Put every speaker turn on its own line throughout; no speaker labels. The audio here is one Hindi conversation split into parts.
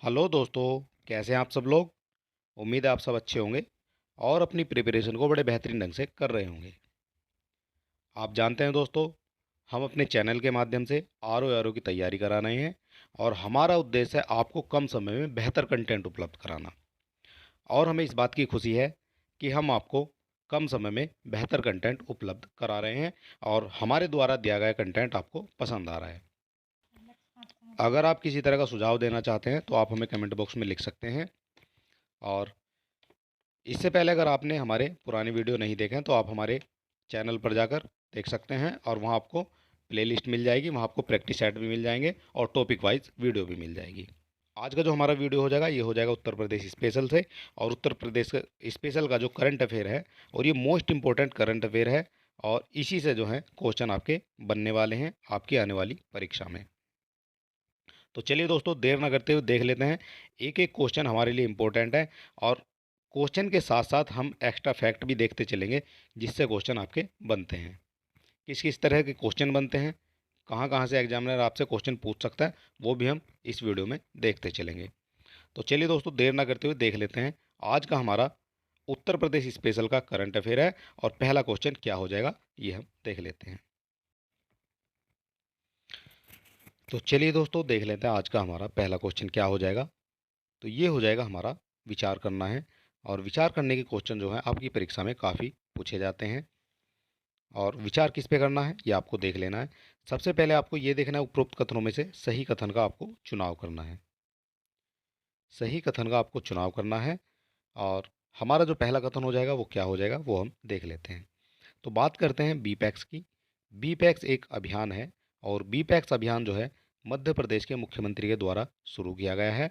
हेलो दोस्तों, कैसे हैं आप सब लोग। उम्मीद है आप सब अच्छे होंगे और अपनी प्रिपरेशन को बड़े बेहतरीन ढंग से कर रहे होंगे। आप जानते हैं दोस्तों, हम अपने चैनल के माध्यम से आर ओ की तैयारी करा रहे हैं और हमारा उद्देश्य है आपको कम समय में बेहतर कंटेंट उपलब्ध कराना। और हमें इस बात की खुशी है कि हम आपको कम समय में बेहतर कंटेंट उपलब्ध करा रहे हैं और हमारे द्वारा दिया गया कंटेंट आपको पसंद आ रहा है। अगर आप किसी तरह का सुझाव देना चाहते हैं तो आप हमें कमेंट बॉक्स में लिख सकते हैं। और इससे पहले अगर आपने हमारे पुराने वीडियो नहीं देखे हैं तो आप हमारे चैनल पर जाकर देख सकते हैं और वहाँ आपको प्लेलिस्ट मिल जाएगी, वहाँ आपको प्रैक्टिस सेट भी मिल जाएंगे और टॉपिक वाइज वीडियो भी मिल जाएगी। आज का जो हमारा वीडियो हो जाएगा ये हो जाएगा उत्तर प्रदेश स्पेशल से, और उत्तर प्रदेश स्पेशल का जो करंट अफेयर है और ये मोस्ट इंपॉर्टेंट करंट अफेयर है और इसी से जो है क्वेश्चन आपके बनने वाले हैं आपकी आने वाली परीक्षा में। तो चलिए दोस्तों, देर ना करते हुए देख लेते हैं। एक एक क्वेश्चन हमारे लिए इम्पोर्टेंट है और क्वेश्चन के साथ साथ हम एक्स्ट्रा फैक्ट भी देखते चलेंगे जिससे क्वेश्चन आपके बनते हैं। किस किस तरह के क्वेश्चन बनते हैं, कहाँ कहाँ से एग्जामिनर आपसे क्वेश्चन पूछ सकता है, वो भी हम इस वीडियो में देखते चलेंगे। तो चलिए दोस्तों, देर ना करते हुए देख लेते हैं। आज का हमारा उत्तर प्रदेश स्पेशल का करंट अफेयर है और पहला क्वेश्चन क्या हो जाएगा ये हम देख लेते हैं। तो चलिए दोस्तों, देख लेते हैं आज का हमारा पहला क्वेश्चन क्या हो जाएगा। तो ये हो जाएगा हमारा विचार करना है, और विचार करने के क्वेश्चन जो है आपकी परीक्षा में काफ़ी पूछे जाते हैं। और विचार किस पे करना है ये आपको देख लेना है। सबसे पहले आपको ये देखना है उपरोक्त कथनों में से सही कथन का आपको चुनाव करना है। सही कथन का आपको चुनाव करना है। और हमारा जो पहला कथन हो जाएगा वो क्या हो जाएगा वो हम देख लेते हैं। तो बात करते हैं बीपैक्स की। बीपैक्स एक अभियान है और बीपैक्स अभियान जो है मध्य प्रदेश के मुख्यमंत्री के द्वारा शुरू किया गया है।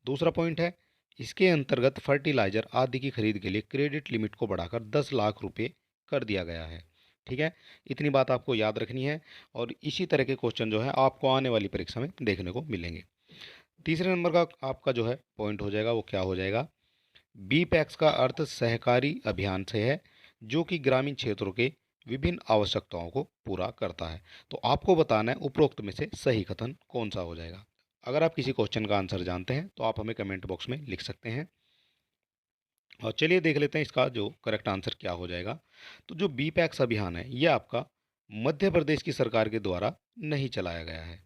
दूसरा पॉइंट है, इसके अंतर्गत फर्टिलाइजर आदि की खरीद के लिए क्रेडिट लिमिट को बढ़ाकर 10 लाख रुपए कर दिया गया है। ठीक है, इतनी बात आपको याद रखनी है और इसी तरह के क्वेश्चन जो है आपको आने वाली परीक्षा में देखने को मिलेंगे। तीसरे नंबर का आपका जो है पॉइंट हो जाएगा वो क्या हो जाएगा। बी पैक्स का अर्थ सहकारी अभियान से है जो कि ग्रामीण क्षेत्रों के विभिन्न आवश्यकताओं को पूरा करता है। तो आपको बताना है उपरोक्त में से सही कथन कौन सा हो जाएगा। अगर आप किसी क्वेश्चन का आंसर जानते हैं तो आप हमें कमेंट बॉक्स में लिख सकते हैं। और चलिए देख लेते हैं इसका जो करेक्ट आंसर क्या हो जाएगा। तो जो बी पैक्स अभियान है ये आपका मध्य प्रदेश की सरकार के द्वारा नहीं चलाया गया है।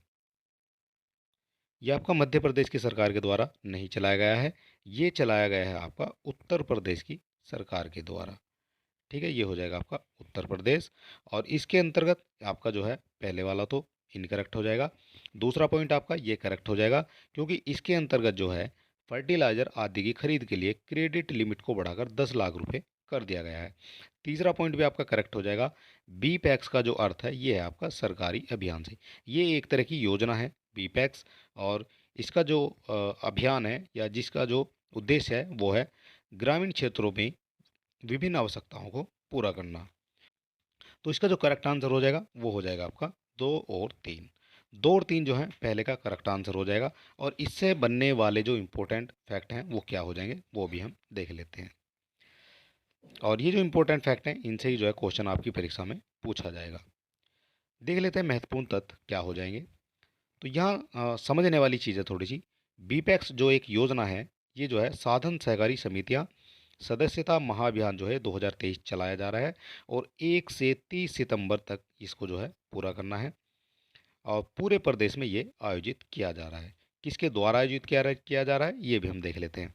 ये आपका मध्य प्रदेश की सरकार के द्वारा नहीं चलाया गया है, ये चलाया गया है आपका उत्तर प्रदेश की सरकार के द्वारा। ठीक है, ये हो जाएगा आपका उत्तर प्रदेश। और इसके अंतर्गत आपका जो है पहले वाला तो इनकरेक्ट हो जाएगा। दूसरा पॉइंट आपका ये करेक्ट हो जाएगा क्योंकि इसके अंतर्गत जो है फर्टिलाइजर आदि की खरीद के लिए क्रेडिट लिमिट को बढ़ाकर 10 लाख रुपए कर दिया गया है। तीसरा पॉइंट भी आपका करेक्ट हो जाएगा। बी पैक्स का जो अर्थ है ये है आपका सरकारी अभियान से। ये एक तरह की योजना है बी पैक्स, और इसका जो अभियान है या जिसका जो उद्देश्य है वो है ग्रामीण क्षेत्रों में विभिन्न आवश्यकताओं को पूरा करना। तो इसका जो करेक्ट आंसर हो जाएगा वो हो जाएगा आपका 2 और 3। 2 और 3 जो है पहले का करेक्ट आंसर हो जाएगा। और इससे बनने वाले जो इम्पोर्टेंट फैक्ट हैं वो क्या हो जाएंगे वो भी हम देख लेते हैं। और ये जो इम्पोर्टेंट फैक्ट हैं इनसे ही जो है क्वेश्चन आपकी परीक्षा में पूछा जाएगा। देख लेते हैं महत्वपूर्ण तथ्य क्या हो जाएंगे। तो यहाँ समझने वाली चीज़ है थोड़ी सी। बीपैक्स जो एक योजना है ये जो है साधन सहकारी समितियाँ सदस्यता महाअभियान जो है 2023 चलाया जा रहा है और 1 से 30 सितंबर तक इसको जो है पूरा करना है। और पूरे प्रदेश में ये आयोजित किया जा रहा है। किसके द्वारा आयोजित किया जा रहा है ये भी हम देख लेते हैं।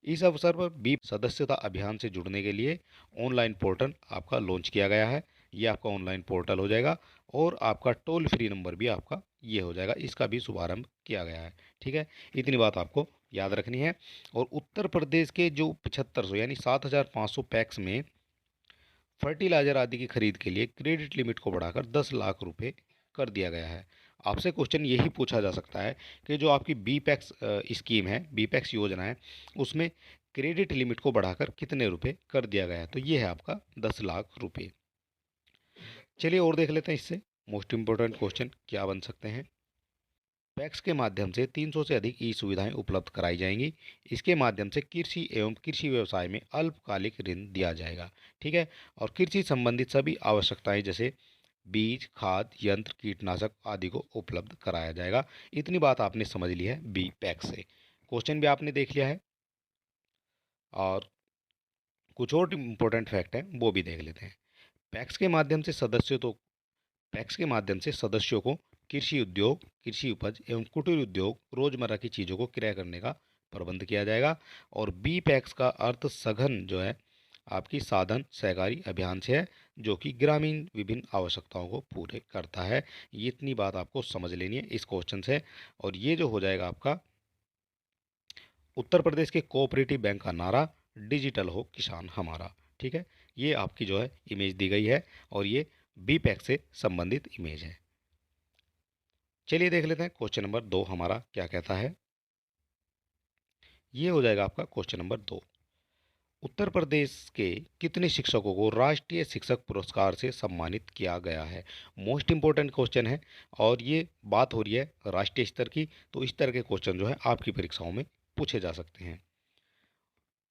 इस अवसर पर बी सदस्यता अभियान से जुड़ने के लिए ऑनलाइन पोर्टल आपका लॉन्च किया गया है। ये आपका ऑनलाइन पोर्टल हो जाएगा और आपका टोल फ्री नंबर भी आपका ये हो जाएगा, इसका भी शुभारंभ किया गया है। ठीक है, इतनी बात आपको याद रखनी है। और उत्तर प्रदेश के जो 7500 यानी 7500 पैक्स में फर्टिलाइजर आदि की खरीद के लिए क्रेडिट लिमिट को बढ़ाकर 10 लाख रुपए कर दिया गया है। आपसे क्वेश्चन यही पूछा जा सकता है कि जो आपकी बी पैक्स स्कीम है, बी पैक्स योजना है, उसमें क्रेडिट लिमिट को बढ़ाकर कितने रुपए कर दिया गया है। तो ये है आपका 10 लाख रुपए। चलिए और देख लेते हैं इससे मोस्ट इम्पोर्टेंट क्वेश्चन क्या बन सकते हैं। पैक्स के माध्यम से 300 से अधिक ई सुविधाएं उपलब्ध कराई जाएंगी। इसके माध्यम से कृषि एवं कृषि व्यवसाय में अल्पकालिक ऋण दिया जाएगा। ठीक है, और कृषि संबंधित सभी आवश्यकताएं जैसे बीज, खाद, यंत्र, कीटनाशक आदि को उपलब्ध कराया जाएगा। इतनी बात आपने समझ ली है बी पैक्स से। क्वेश्चन भी आपने देख लिया है और कुछ और इम्पोर्टेंट फैक्ट हैं वो भी देख लेते हैं। पैक्स के माध्यम से सदस्यों तो पैक्स के माध्यम से सदस्यों को कृषि उद्योग, कृषि उपज एवं कुटीर उद्योग, रोजमर्रा की चीज़ों को क्रय करने का प्रबंध किया जाएगा। और बी पैक्स का अर्थ सघन जो है आपकी साधन सहकारी अभियान से है, जो कि ग्रामीण विभिन्न आवश्यकताओं को पूरे करता है। ये इतनी बात आपको समझ लेनी है इस क्वेश्चन से। और ये जो हो जाएगा आपका उत्तर प्रदेश के कोऑपरेटिव बैंक का नारा, डिजिटल हो किसान हमारा। ठीक है, ये आपकी जो है इमेज दी गई है और ये बी पैक से संबंधित इमेज है। चलिए देख लेते हैं क्वेश्चन नंबर 2 हमारा क्या कहता है। ये हो जाएगा आपका क्वेश्चन नंबर 2। उत्तर प्रदेश के कितने शिक्षकों को राष्ट्रीय शिक्षक पुरस्कार से सम्मानित किया गया है? मोस्ट इंपॉर्टेंट क्वेश्चन है और ये बात हो रही है राष्ट्रीय स्तर की, तो इस तरह के क्वेश्चन जो है आपकी परीक्षाओं में पूछे जा सकते हैं।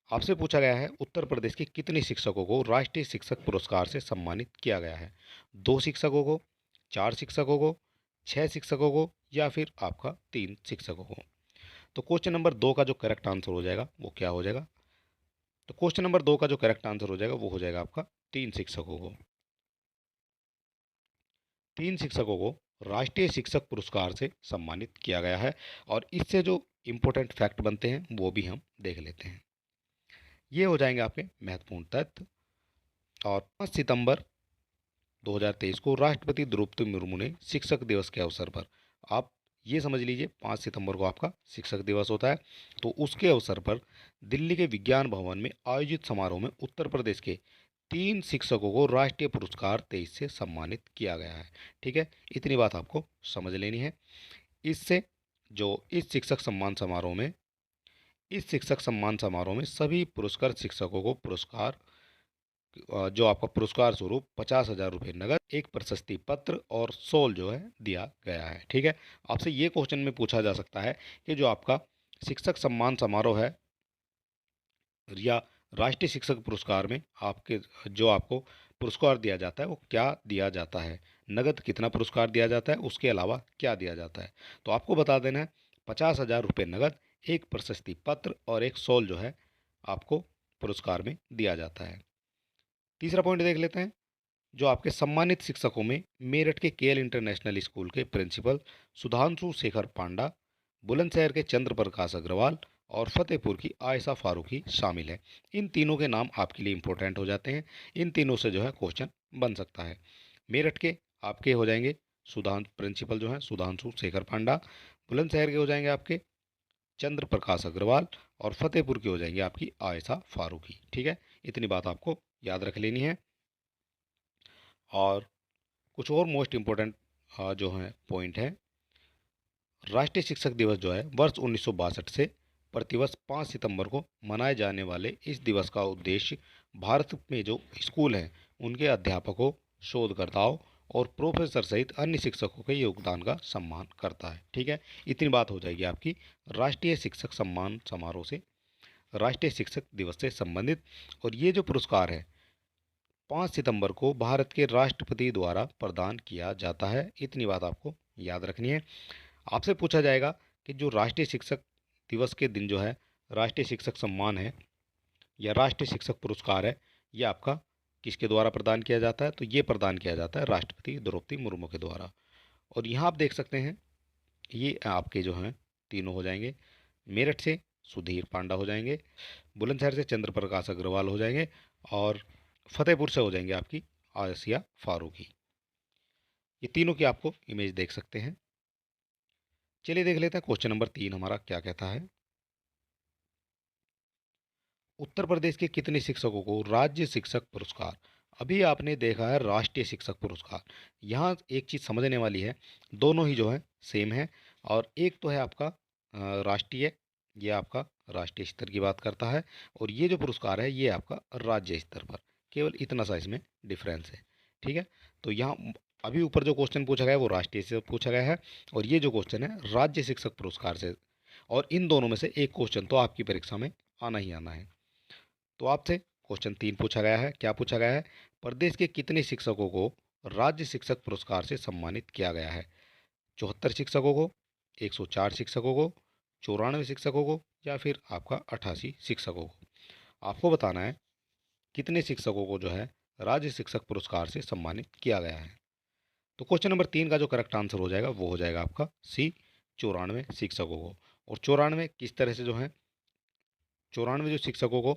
आपसे पूछा गया है उत्तर प्रदेश के कितने शिक्षकों को राष्ट्रीय शिक्षक पुरस्कार से सम्मानित किया गया है? 2 शिक्षकों को, 4 शिक्षकों को, 6 शिक्षकों को या फिर आपका 3 शिक्षकों को? तो क्वेश्चन नंबर 2 का जो करेक्ट आंसर हो जाएगा वो क्या हो जाएगा? तो क्वेश्चन नंबर 2 का जो करेक्ट आंसर हो जाएगा वो हो जाएगा आपका 3 शिक्षकों को। 3 शिक्षकों को राष्ट्रीय शिक्षक पुरस्कार से सम्मानित किया गया है और इससे जो इम्पोर्टेंट फैक्ट बनते हैं वो भी हम देख लेते हैं। ये हो जाएंगे आपके महत्वपूर्ण तथ्य। और 5 सितंबर 2023 को राष्ट्रपति द्रौपदी मुर्मू ने शिक्षक दिवस के अवसर पर, आप ये समझ लीजिए 5 सितंबर को आपका शिक्षक दिवस होता है, तो उसके अवसर पर दिल्ली के विज्ञान भवन में आयोजित समारोह में उत्तर प्रदेश के 3 शिक्षकों को राष्ट्रीय पुरस्कार 23 से सम्मानित किया गया है। ठीक है, इतनी बात आपको समझ लेनी है। इससे जो इस शिक्षक सम्मान समारोह में सभी पुरस्कार शिक्षकों को जो आपका पुरस्कार स्वरूप 50,000 रुपये नगद, एक प्रशस्ति पत्र और शॉल जो है दिया गया है। ठीक है, आपसे ये क्वेश्चन में पूछा जा सकता है कि जो आपका शिक्षक सम्मान समारोह है या राष्ट्रीय शिक्षक पुरस्कार में आपके जो आपको पुरस्कार दिया जाता है वो क्या दिया जाता है, नगद कितना पुरस्कार दिया जाता है, उसके अलावा क्या दिया जाता है? तो आपको बता देना है 50,000 रुपये नगद, एक प्रशस्ति पत्र और एक शॉल जो है आपको पुरस्कार में दिया जाता है। तीसरा पॉइंट देख लेते हैं। जो आपके सम्मानित शिक्षकों में मेरठ के केएल इंटरनेशनल स्कूल के प्रिंसिपल सुधांशु शेखर पांडा, बुलंदशहर के चंद्र प्रकाश अग्रवाल और फतेहपुर की आयशा फारूकी शामिल है। इन तीनों के नाम आपके लिए इंपॉर्टेंट हो जाते हैं। इन तीनों से जो है क्वेश्चन बन सकता है। मेरठ के आपके हो जाएंगे प्रिंसिपल जो है सुधांशु शेखर पांडा, बुलंदशहर के हो जाएंगे आपके चंद्र प्रकाश अग्रवाल और फतेहपुर की हो जाएंगी आपकी आयशा फारूकी। ठीक है, इतनी बात आपको याद रख लेनी है। और कुछ और मोस्ट इम्पोर्टेंट जो है पॉइंट है, राष्ट्रीय शिक्षक दिवस जो है वर्ष 1962 से प्रतिवर्ष 5 सितंबर को मनाए जाने वाले इस दिवस का उद्देश्य भारत में जो स्कूल हैं उनके अध्यापकों, शोधकर्ताओं और प्रोफेसर सहित अन्य शिक्षकों के योगदान का सम्मान करता है। ठीक है, इतनी बात हो जाएगी आपकी राष्ट्रीय शिक्षक सम्मान समारोह से, राष्ट्रीय शिक्षक दिवस से संबंधित। और ये जो पुरस्कार है 5 सितंबर को भारत के राष्ट्रपति द्वारा प्रदान किया जाता है। इतनी बात आपको याद रखनी है। आपसे पूछा जाएगा कि जो राष्ट्रीय शिक्षक दिवस के दिन जो है राष्ट्रीय शिक्षक सम्मान है या राष्ट्रीय शिक्षक पुरस्कार है, ये आपका किसके द्वारा प्रदान किया जाता है? तो ये प्रदान किया जाता है राष्ट्रपति द्रौपदी मुर्मू के द्वारा। और यहाँ आप देख सकते हैं ये आपके जो हैं तीनों हो जाएंगे। मेरठ से सुधीर पांडा हो जाएंगे, बुलंदशहर से चंद्र प्रकाश अग्रवाल हो जाएंगे और फतेहपुर से हो जाएंगे आपकी आसिया फारूकी। ये तीनों की आपको इमेज देख सकते हैं। चलिए देख लेते हैं क्वेश्चन नंबर 3 हमारा क्या कहता है। उत्तर प्रदेश के कितने शिक्षकों को राज्य शिक्षक पुरस्कार, अभी आपने देखा है राष्ट्रीय शिक्षक पुरस्कार, यहाँ एक चीज़ समझने वाली है, दोनों ही जो है सेम है। और एक तो है आपका राष्ट्रीय, ये आपका राष्ट्रीय स्तर की बात करता है और ये जो पुरस्कार है ये आपका राज्य स्तर पर, केवल इतना सा इसमें डिफरेंस है। ठीक है, तो यहाँ अभी ऊपर जो क्वेश्चन पूछा गया है वो राष्ट्रीय से पूछा गया है और ये जो क्वेश्चन है राज्य शिक्षक पुरस्कार से। और इन दोनों में से एक क्वेश्चन तो आपकी परीक्षा में आना ही आना है। तो आपसे क्वेश्चन 3 पूछा गया है। क्या पूछा गया है? प्रदेश के कितने शिक्षकों को राज्य शिक्षक पुरस्कार से सम्मानित किया गया है? 74 शिक्षकों को, 104 शिक्षकों को, 94 शिक्षकों को या फिर आपका 88 शिक्षकों को। आपको बताना है कितने शिक्षकों को जो है राज्य शिक्षक पुरस्कार से सम्मानित किया गया है। तो क्वेश्चन नंबर 3 का जो करेक्ट आंसर हो जाएगा वो हो जाएगा आपका सी, 94 शिक्षकों को। और 94 किस तरह से जो है, 94 जो शिक्षकों को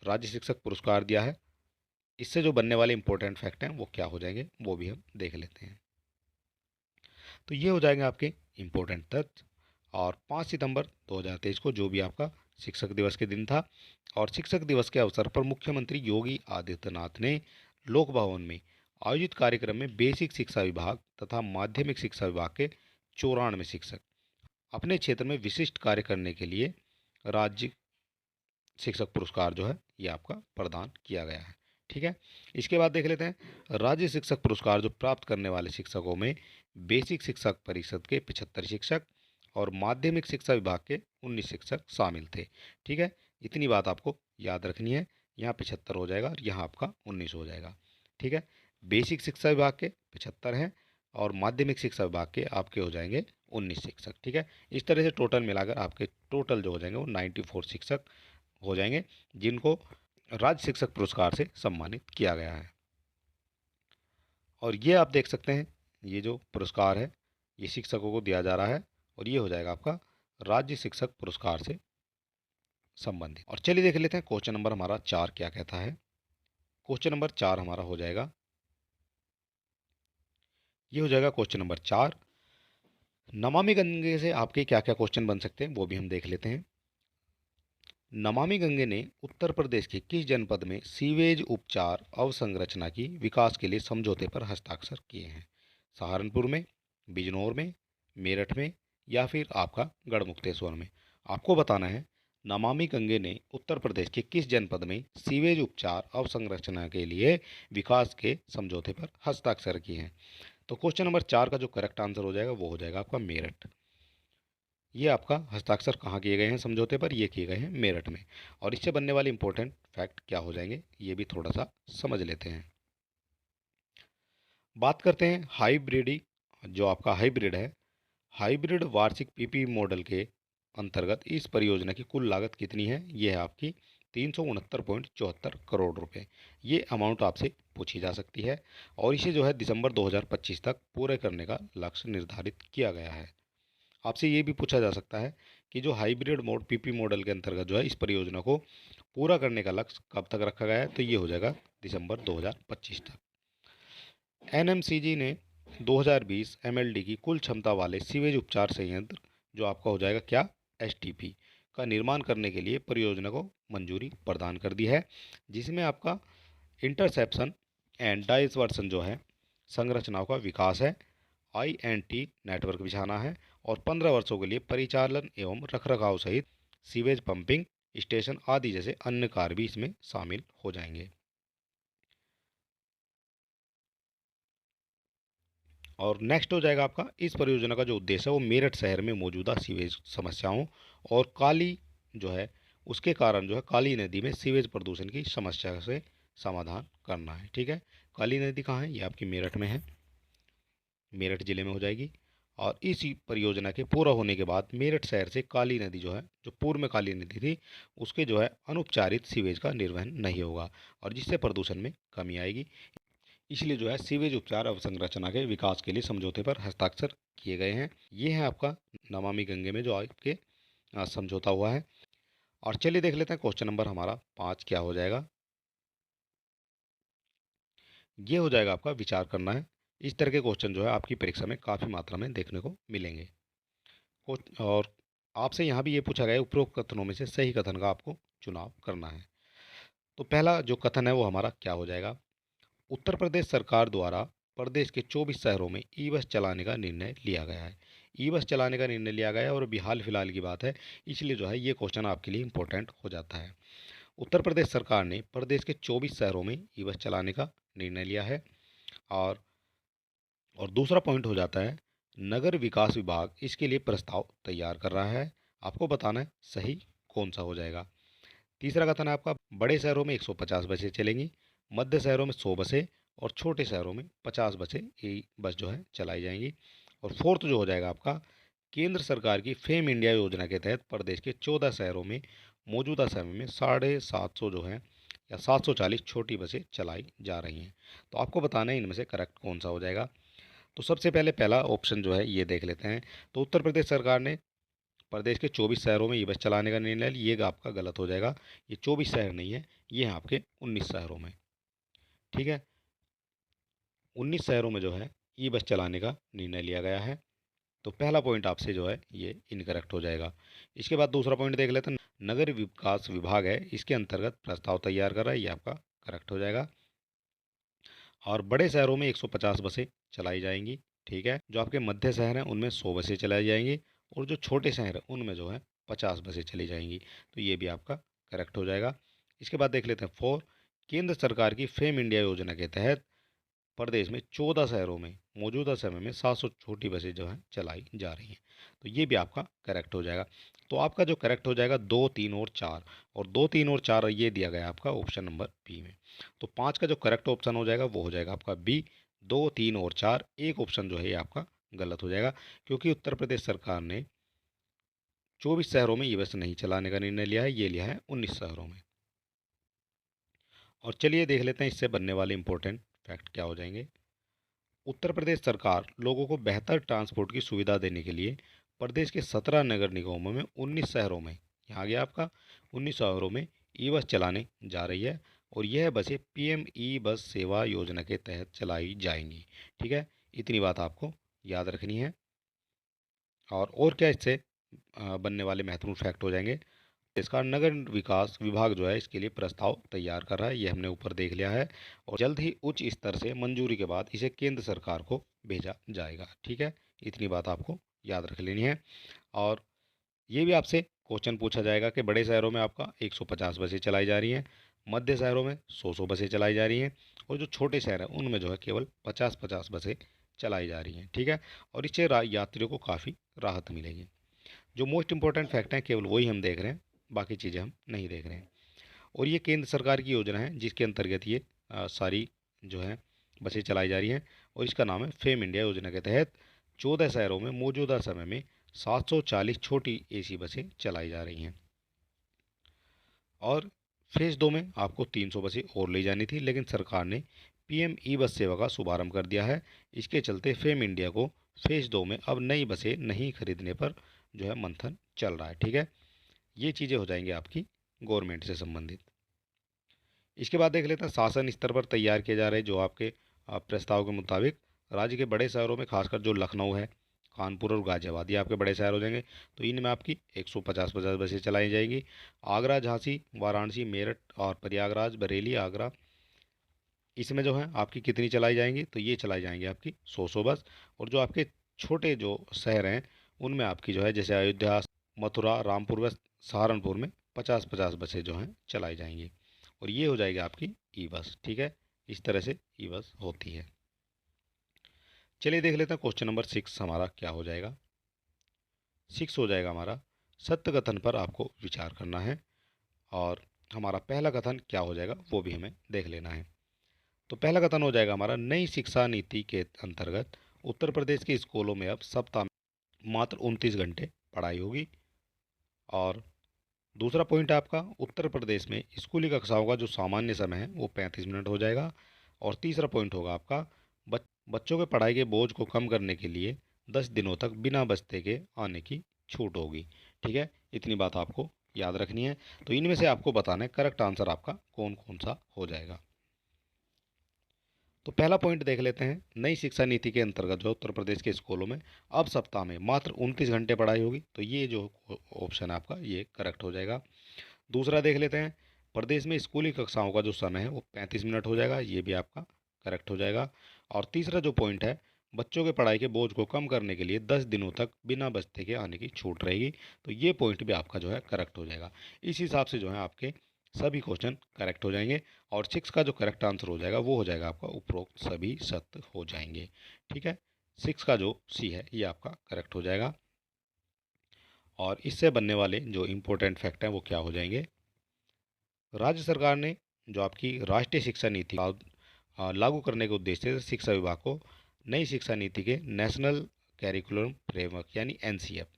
राज्य शिक्षक पुरस्कार दिया है, इससे जो बनने वाले इंपॉर्टेंट फैक्ट हैं वो क्या हो जाएंगे वो भी हम देख लेते हैं। तो ये हो जाएंगे आपके इंपॉर्टेंट तथ्य। और 5 सितंबर 2023 को जो भी आपका शिक्षक दिवस के दिन था, और शिक्षक दिवस के अवसर पर मुख्यमंत्री योगी आदित्यनाथ ने लोक भवन में आयोजित कार्यक्रम में बेसिक शिक्षा विभाग तथा माध्यमिक शिक्षा विभाग के 94 शिक्षक अपने क्षेत्र में विशिष्ट कार्य करने के लिए राज्य शिक्षक पुरस्कार जो है ये आपका प्रदान किया गया है। ठीक है, इसके बाद देख लेते हैं राज्य शिक्षक पुरस्कार जो प्राप्त करने वाले शिक्षकों में बेसिक शिक्षक परिषद के 75 शिक्षक और माध्यमिक शिक्षा विभाग के 19 शिक्षक शामिल थे। ठीक है, इतनी बात आपको याद रखनी है। यहाँ 75 हो जाएगा और यहाँ आपका 19 हो जाएगा। ठीक है, बेसिक शिक्षा विभाग के 75 हैं और माध्यमिक शिक्षा विभाग के आपके हो जाएंगे 19 शिक्षक। ठीक है, इस तरह से टोटल मिलाकर आपके टोटल जो हो जाएंगे वो 94 शिक्षक हो जाएंगे जिनको राज्य शिक्षक पुरस्कार से सम्मानित किया गया है। और ये आप देख सकते हैं, ये जो पुरस्कार है ये शिक्षकों को दिया जा रहा है और ये हो जाएगा आपका राज्य शिक्षक पुरस्कार से संबंधित। और चलिए देख लेते हैं क्वेश्चन नंबर हमारा 4 क्या कहता है। क्वेश्चन नंबर 4 हमारा हो जाएगा, ये हो जाएगा क्वेश्चन नंबर 4। नमामि गंगे से आपके क्या क्या क्वेश्चन बन सकते हैं वो भी हम देख लेते हैं। नमामि गंगे ने उत्तर प्रदेश के किस जनपद में सीवेज उपचार अवसंरचना की विकास के लिए समझौते पर हस्ताक्षर किए हैं? सहारनपुर में, बिजनौर में, मेरठ में या फिर आपका गढ़मुक्तेश्वर में। आपको बताना है नमामि गंगे ने उत्तर प्रदेश के किस जनपद में सीवेज उपचार अवसंरचना के लिए विकास के समझौते पर हस्ताक्षर किए हैं। तो क्वेश्चन नंबर 4 का जो करेक्ट आंसर हो जाएगा वो हो जाएगा आपका मेरठ। ये आपका हस्ताक्षर कहाँ किए गए हैं समझौते पर? ये किए गए हैं मेरठ में। और इससे बनने वाले इंपॉर्टेंट फैक्ट क्या हो जाएंगे ये भी थोड़ा सा समझ लेते हैं। बात करते हैं हाइब्रिडी, जो आपका हाइब्रिड है, हाइब्रिड वार्षिक पीपी मॉडल के अंतर्गत इस परियोजना की कुल लागत कितनी है? ये है आपकी 369.74 करोड़ रुपए। ये अमाउंट आपसे पूछी जा सकती है और इसे जो है दिसंबर 2025 तक पूरे करने का लक्ष्य निर्धारित किया गया है। आपसे ये भी पूछा जा सकता है कि जो हाइब्रिड मोड पीपी मॉडल के अंतर्गत जो है इस परियोजना को पूरा करने का लक्ष्य कब तक रखा गया है? तो ये हो जाएगा दिसंबर 2025 तक। एनएमसीजी ने 2020 एमएलडी की कुल क्षमता वाले सीवेज उपचार संयंत्र जो आपका हो जाएगा क्या, एसटीपी का निर्माण करने के लिए परियोजना को मंजूरी प्रदान कर दी है, जिसमें आपका इंटरसेप्शन एंड डाइवर्सन जो है संरचनाओं का विकास है, आईएनटी नेटवर्क बिछाना है और 15 वर्षों के लिए परिचालन एवं रखरखाव सहित सीवेज पंपिंग स्टेशन आदि जैसे अन्य कार्य भी इसमें शामिल हो जाएंगे। और नेक्स्ट हो जाएगा आपका इस परियोजना का जो उद्देश्य है वो मेरठ शहर में मौजूदा सीवेज समस्याओं और काली जो है उसके कारण जो है काली नदी में सीवेज प्रदूषण की समस्या से समाधान करना है। ठीक है, काली नदी कहाँ है? ये आपकी मेरठ में है, मेरठ जिले में हो जाएगी। और इस परियोजना के पूरा होने के बाद मेरठ शहर से काली नदी जो है, जो पूर्व में काली नदी थी, उसके जो है अनुपचारित सीवेज का निर्वहन नहीं होगा और जिससे प्रदूषण में कमी आएगी। इसलिए जो है सीवेज उपचार अवसंरचना के विकास के लिए समझौते पर हस्ताक्षर किए गए हैं। ये है आपका नमामि गंगे में जो आपके समझौता हुआ है। और चलिए देख लेते हैं क्वेश्चन नंबर हमारा 5 क्या हो जाएगा। ये हो जाएगा आपका विचार करना है। इस तरह के क्वेश्चन जो है आपकी परीक्षा में काफ़ी मात्रा में देखने को मिलेंगे। और आपसे यहाँ भी ये पूछा गया है उपरोक्त कथनों में से सही कथन का आपको चुनाव करना है। तो पहला जो कथन है वो हमारा क्या हो जाएगा? उत्तर प्रदेश सरकार द्वारा प्रदेश के 24 शहरों में ई बस चलाने का निर्णय लिया गया है। ई बस चलाने का निर्णय लिया गया है और अभी हाल फिलहाल की बात है, इसलिए जो है ये क्वेश्चन आपके लिए इंपॉर्टेंट हो जाता है। उत्तर प्रदेश सरकार ने प्रदेश के 24 शहरों में ई बस चलाने का निर्णय लिया है। और दूसरा पॉइंट हो जाता है नगर विकास विभाग इसके लिए प्रस्ताव तैयार कर रहा है। आपको बताना है सही कौन सा हो जाएगा। तीसरा कथन है आपका बड़े शहरों में 150 बसें चलेंगी, मध्य शहरों में 100 बसें और छोटे शहरों में 50 बसें ई बस जो है चलाई जाएंगी। और फोर्थ जो हो जाएगा आपका केंद्र सरकार की फेम इंडिया योजना के तहत प्रदेश के 14 शहरों में मौजूदा समय में 750 जो है या 740 छोटी बसें चलाई जा रही हैं। तो आपको बताना है इनमें से करेक्ट कौन सा हो जाएगा। तो सबसे पहले पहला ऑप्शन जो है ये देख लेते हैं। तो उत्तर प्रदेश सरकार ने प्रदेश के 24 शहरों में ई बस चलाने का निर्णय लिया। ये आपका गलत हो जाएगा। ये 24 शहर नहीं है, ये हैं आपके 19 शहरों में। ठीक है, 19 शहरों में जो है ई बस चलाने का निर्णय लिया गया है। तो पहला पॉइंट आपसे जो है ये इनकरेक्ट हो जाएगा। इसके बाद दूसरा पॉइंट देख लेते हैं। नगर विकास विभाग है, इसके अंतर्गत प्रस्ताव तैयार कर रहा है, ये आपका करेक्ट हो जाएगा। और बड़े शहरों में 150 बसें चलाई जाएंगी। ठीक है, जो आपके मध्य शहर हैं उनमें 100 बसें चलाई जाएंगी और जो छोटे शहर हैं उनमें जो है 50 बसें चली जाएंगी। तो ये भी आपका करेक्ट हो जाएगा। इसके बाद देख लेते हैं 4। केंद्र सरकार की फेम इंडिया योजना के तहत प्रदेश में 14 शहरों में मौजूदा समय में 700 छोटी बसें जो हैं चलाई जा रही हैं। तो ये भी आपका करेक्ट हो जाएगा। तो आपका जो करेक्ट हो जाएगा 2, 3 और 4, और 2, 3 और 4 ये दिया गया आपका ऑप्शन नंबर बी में। तो 5 का जो करेक्ट ऑप्शन हो जाएगा वो हो जाएगा आपका बी। 2, 3 और 4, एक ऑप्शन जो है ये आपका गलत हो जाएगा, क्योंकि उत्तर प्रदेश सरकार ने 24 शहरों में ये बस नहीं चलाने का निर्णय लिया है, ये लिया है 19 शहरों में। और चलिए देख लेते हैं इससे बनने वाले इंपॉर्टेंट फैक्ट क्या हो जाएंगे। उत्तर प्रदेश सरकार लोगों को बेहतर ट्रांसपोर्ट की सुविधा देने के लिए प्रदेश के 17 नगर निगमों में 19 शहरों में, यहाँ गया आपका 19 शहरों में ई बस चलाने जा रही है। और यह बसें पीएम ई बस सेवा योजना के तहत चलाई जाएंगी। ठीक है, इतनी बात आपको याद रखनी है। और क्या इससे बनने वाले महत्वपूर्ण फैक्ट हो जाएंगे। इसका नगर विकास विभाग जो है इसके लिए प्रस्ताव तैयार कर रहा है, ये हमने ऊपर देख लिया है। और जल्द ही उच्च स्तर से मंजूरी के बाद इसे केंद्र सरकार को भेजा जाएगा। ठीक है, इतनी बात आपको याद रख लेनी है। और ये भी आपसे क्वेश्चन पूछा जाएगा कि बड़े शहरों में आपका 150 बसें चलाई जा रही हैं, मध्य शहरों में 100 बसें चलाई जा रही हैं, और जो छोटे शहर हैं उनमें जो है केवल 50 बसें चलाई जा रही हैं। ठीक है, और इससे यात्रियों को काफ़ी राहत मिलेगी। जो मोस्ट इंपॉर्टेंट फैक्ट हैं केवल वही हम देख रहे हैं, बाकी चीज़ें हम नहीं देख रहे हैं। और ये केंद्र सरकार की योजना है जिसके अंतर्गत ये सारी जो है बसें चलाई जा रही हैं। और इसका नाम है फेम इंडिया योजना के तहत 14 शहरों में मौजूदा समय में 740 छोटी एसी बसें चलाई जा रही हैं। और फेज़ 2 में आपको 300 बसें और ले जानी थी, लेकिन सरकार ने पीएम ई बस सेवा का शुभारंभ कर दिया है। इसके चलते फेम इंडिया को फेज़ 2 में अब नई बसें नहीं खरीदने पर जो है मंथन चल रहा है। ठीक है, ये चीज़ें हो जाएंगी आपकी गवर्नमेंट से संबंधित। इसके बाद देख लेते हैं शासन स्तर पर तैयार किए जा रहे जो आपके प्रस्ताव के मुताबिक राज्य के बड़े शहरों में, खासकर जो लखनऊ है, कानपुर और गाजियाबाद, ये आपके बड़े शहर हो जाएंगे। तो इनमें आपकी 150 बसें चलाई जाएंगी। आगरा, झांसी, वाराणसी, मेरठ और प्रयागराज, बरेली, आगरा, इसमें जो है आपकी कितनी चलाई जाएंगी, तो ये चलाई जाएंगी आपकी 100 बस। और जो आपके छोटे जो शहर हैं उनमें आपकी जो है जैसे अयोध्या, मथुरा, रामपुर व सहारनपुर में 50 बसें जो हैं चलाई जाएंगी। और ये हो जाएगी आपकी ई बस। ठीक है, इस तरह से ई बस होती है। चलिए देख लेते हैं क्वेश्चन नंबर 6 हमारा क्या हो जाएगा। 6 हो जाएगा हमारा सत्य कथन पर आपको विचार करना है। और हमारा पहला कथन क्या हो जाएगा वो भी हमें देख लेना है। तो पहला कथन हो जाएगा हमारा, नई शिक्षा नीति के अंतर्गत उत्तर प्रदेश के स्कूलों में अब सप्ताह में मात्र 29 घंटे पढ़ाई होगी। और दूसरा पॉइंट है आपका, उत्तर प्रदेश में स्कूली कक्षाओं का जो सामान्य समय है वो 35 मिनट हो जाएगा। और तीसरा पॉइंट होगा आपका, बच्चों के पढ़ाई के बोझ को कम करने के लिए 10 दिनों तक बिना बस्ते के आने की छूट होगी। ठीक है, इतनी बात आपको याद रखनी है। तो इनमें से आपको बताना है करेक्ट आंसर आपका कौन कौन सा हो जाएगा। तो पहला पॉइंट देख लेते हैं, नई शिक्षा नीति के अंतर्गत जो उत्तर प्रदेश के स्कूलों में अब सप्ताह में मात्र 29 घंटे पढ़ाई होगी। तो ये जो ऑप्शन है आपका ये करेक्ट हो जाएगा। दूसरा देख लेते हैं, प्रदेश में स्कूली कक्षाओं का जो समय है वो 35 मिनट हो जाएगा, ये भी आपका करेक्ट हो जाएगा। और तीसरा जो पॉइंट है, बच्चों के पढ़ाई के बोझ को कम करने के लिए 10 दिनों तक बिना बस्ते के आने की छूट रहेगी। तो ये पॉइंट भी आपका जो है करेक्ट हो जाएगा। इस हिसाब से जो है आपके सभी क्वेश्चन करेक्ट हो जाएंगे। और 6 का जो करेक्ट आंसर हो जाएगा वो हो जाएगा आपका उपरोक्त सभी सत्य हो जाएंगे। ठीक है, 6 का जो सी है ये आपका करेक्ट हो जाएगा। और इससे बनने वाले जो इम्पोर्टेंट फैक्ट हैं वो क्या हो जाएंगे। राज्य सरकार ने जो आपकी राष्ट्रीय शिक्षा नीति लागू करने के उद्देश्य से शिक्षा विभाग को नई शिक्षा नीति के नेशनल कैरिकुलम फ्रेमवर्क यानी एनसीएफ।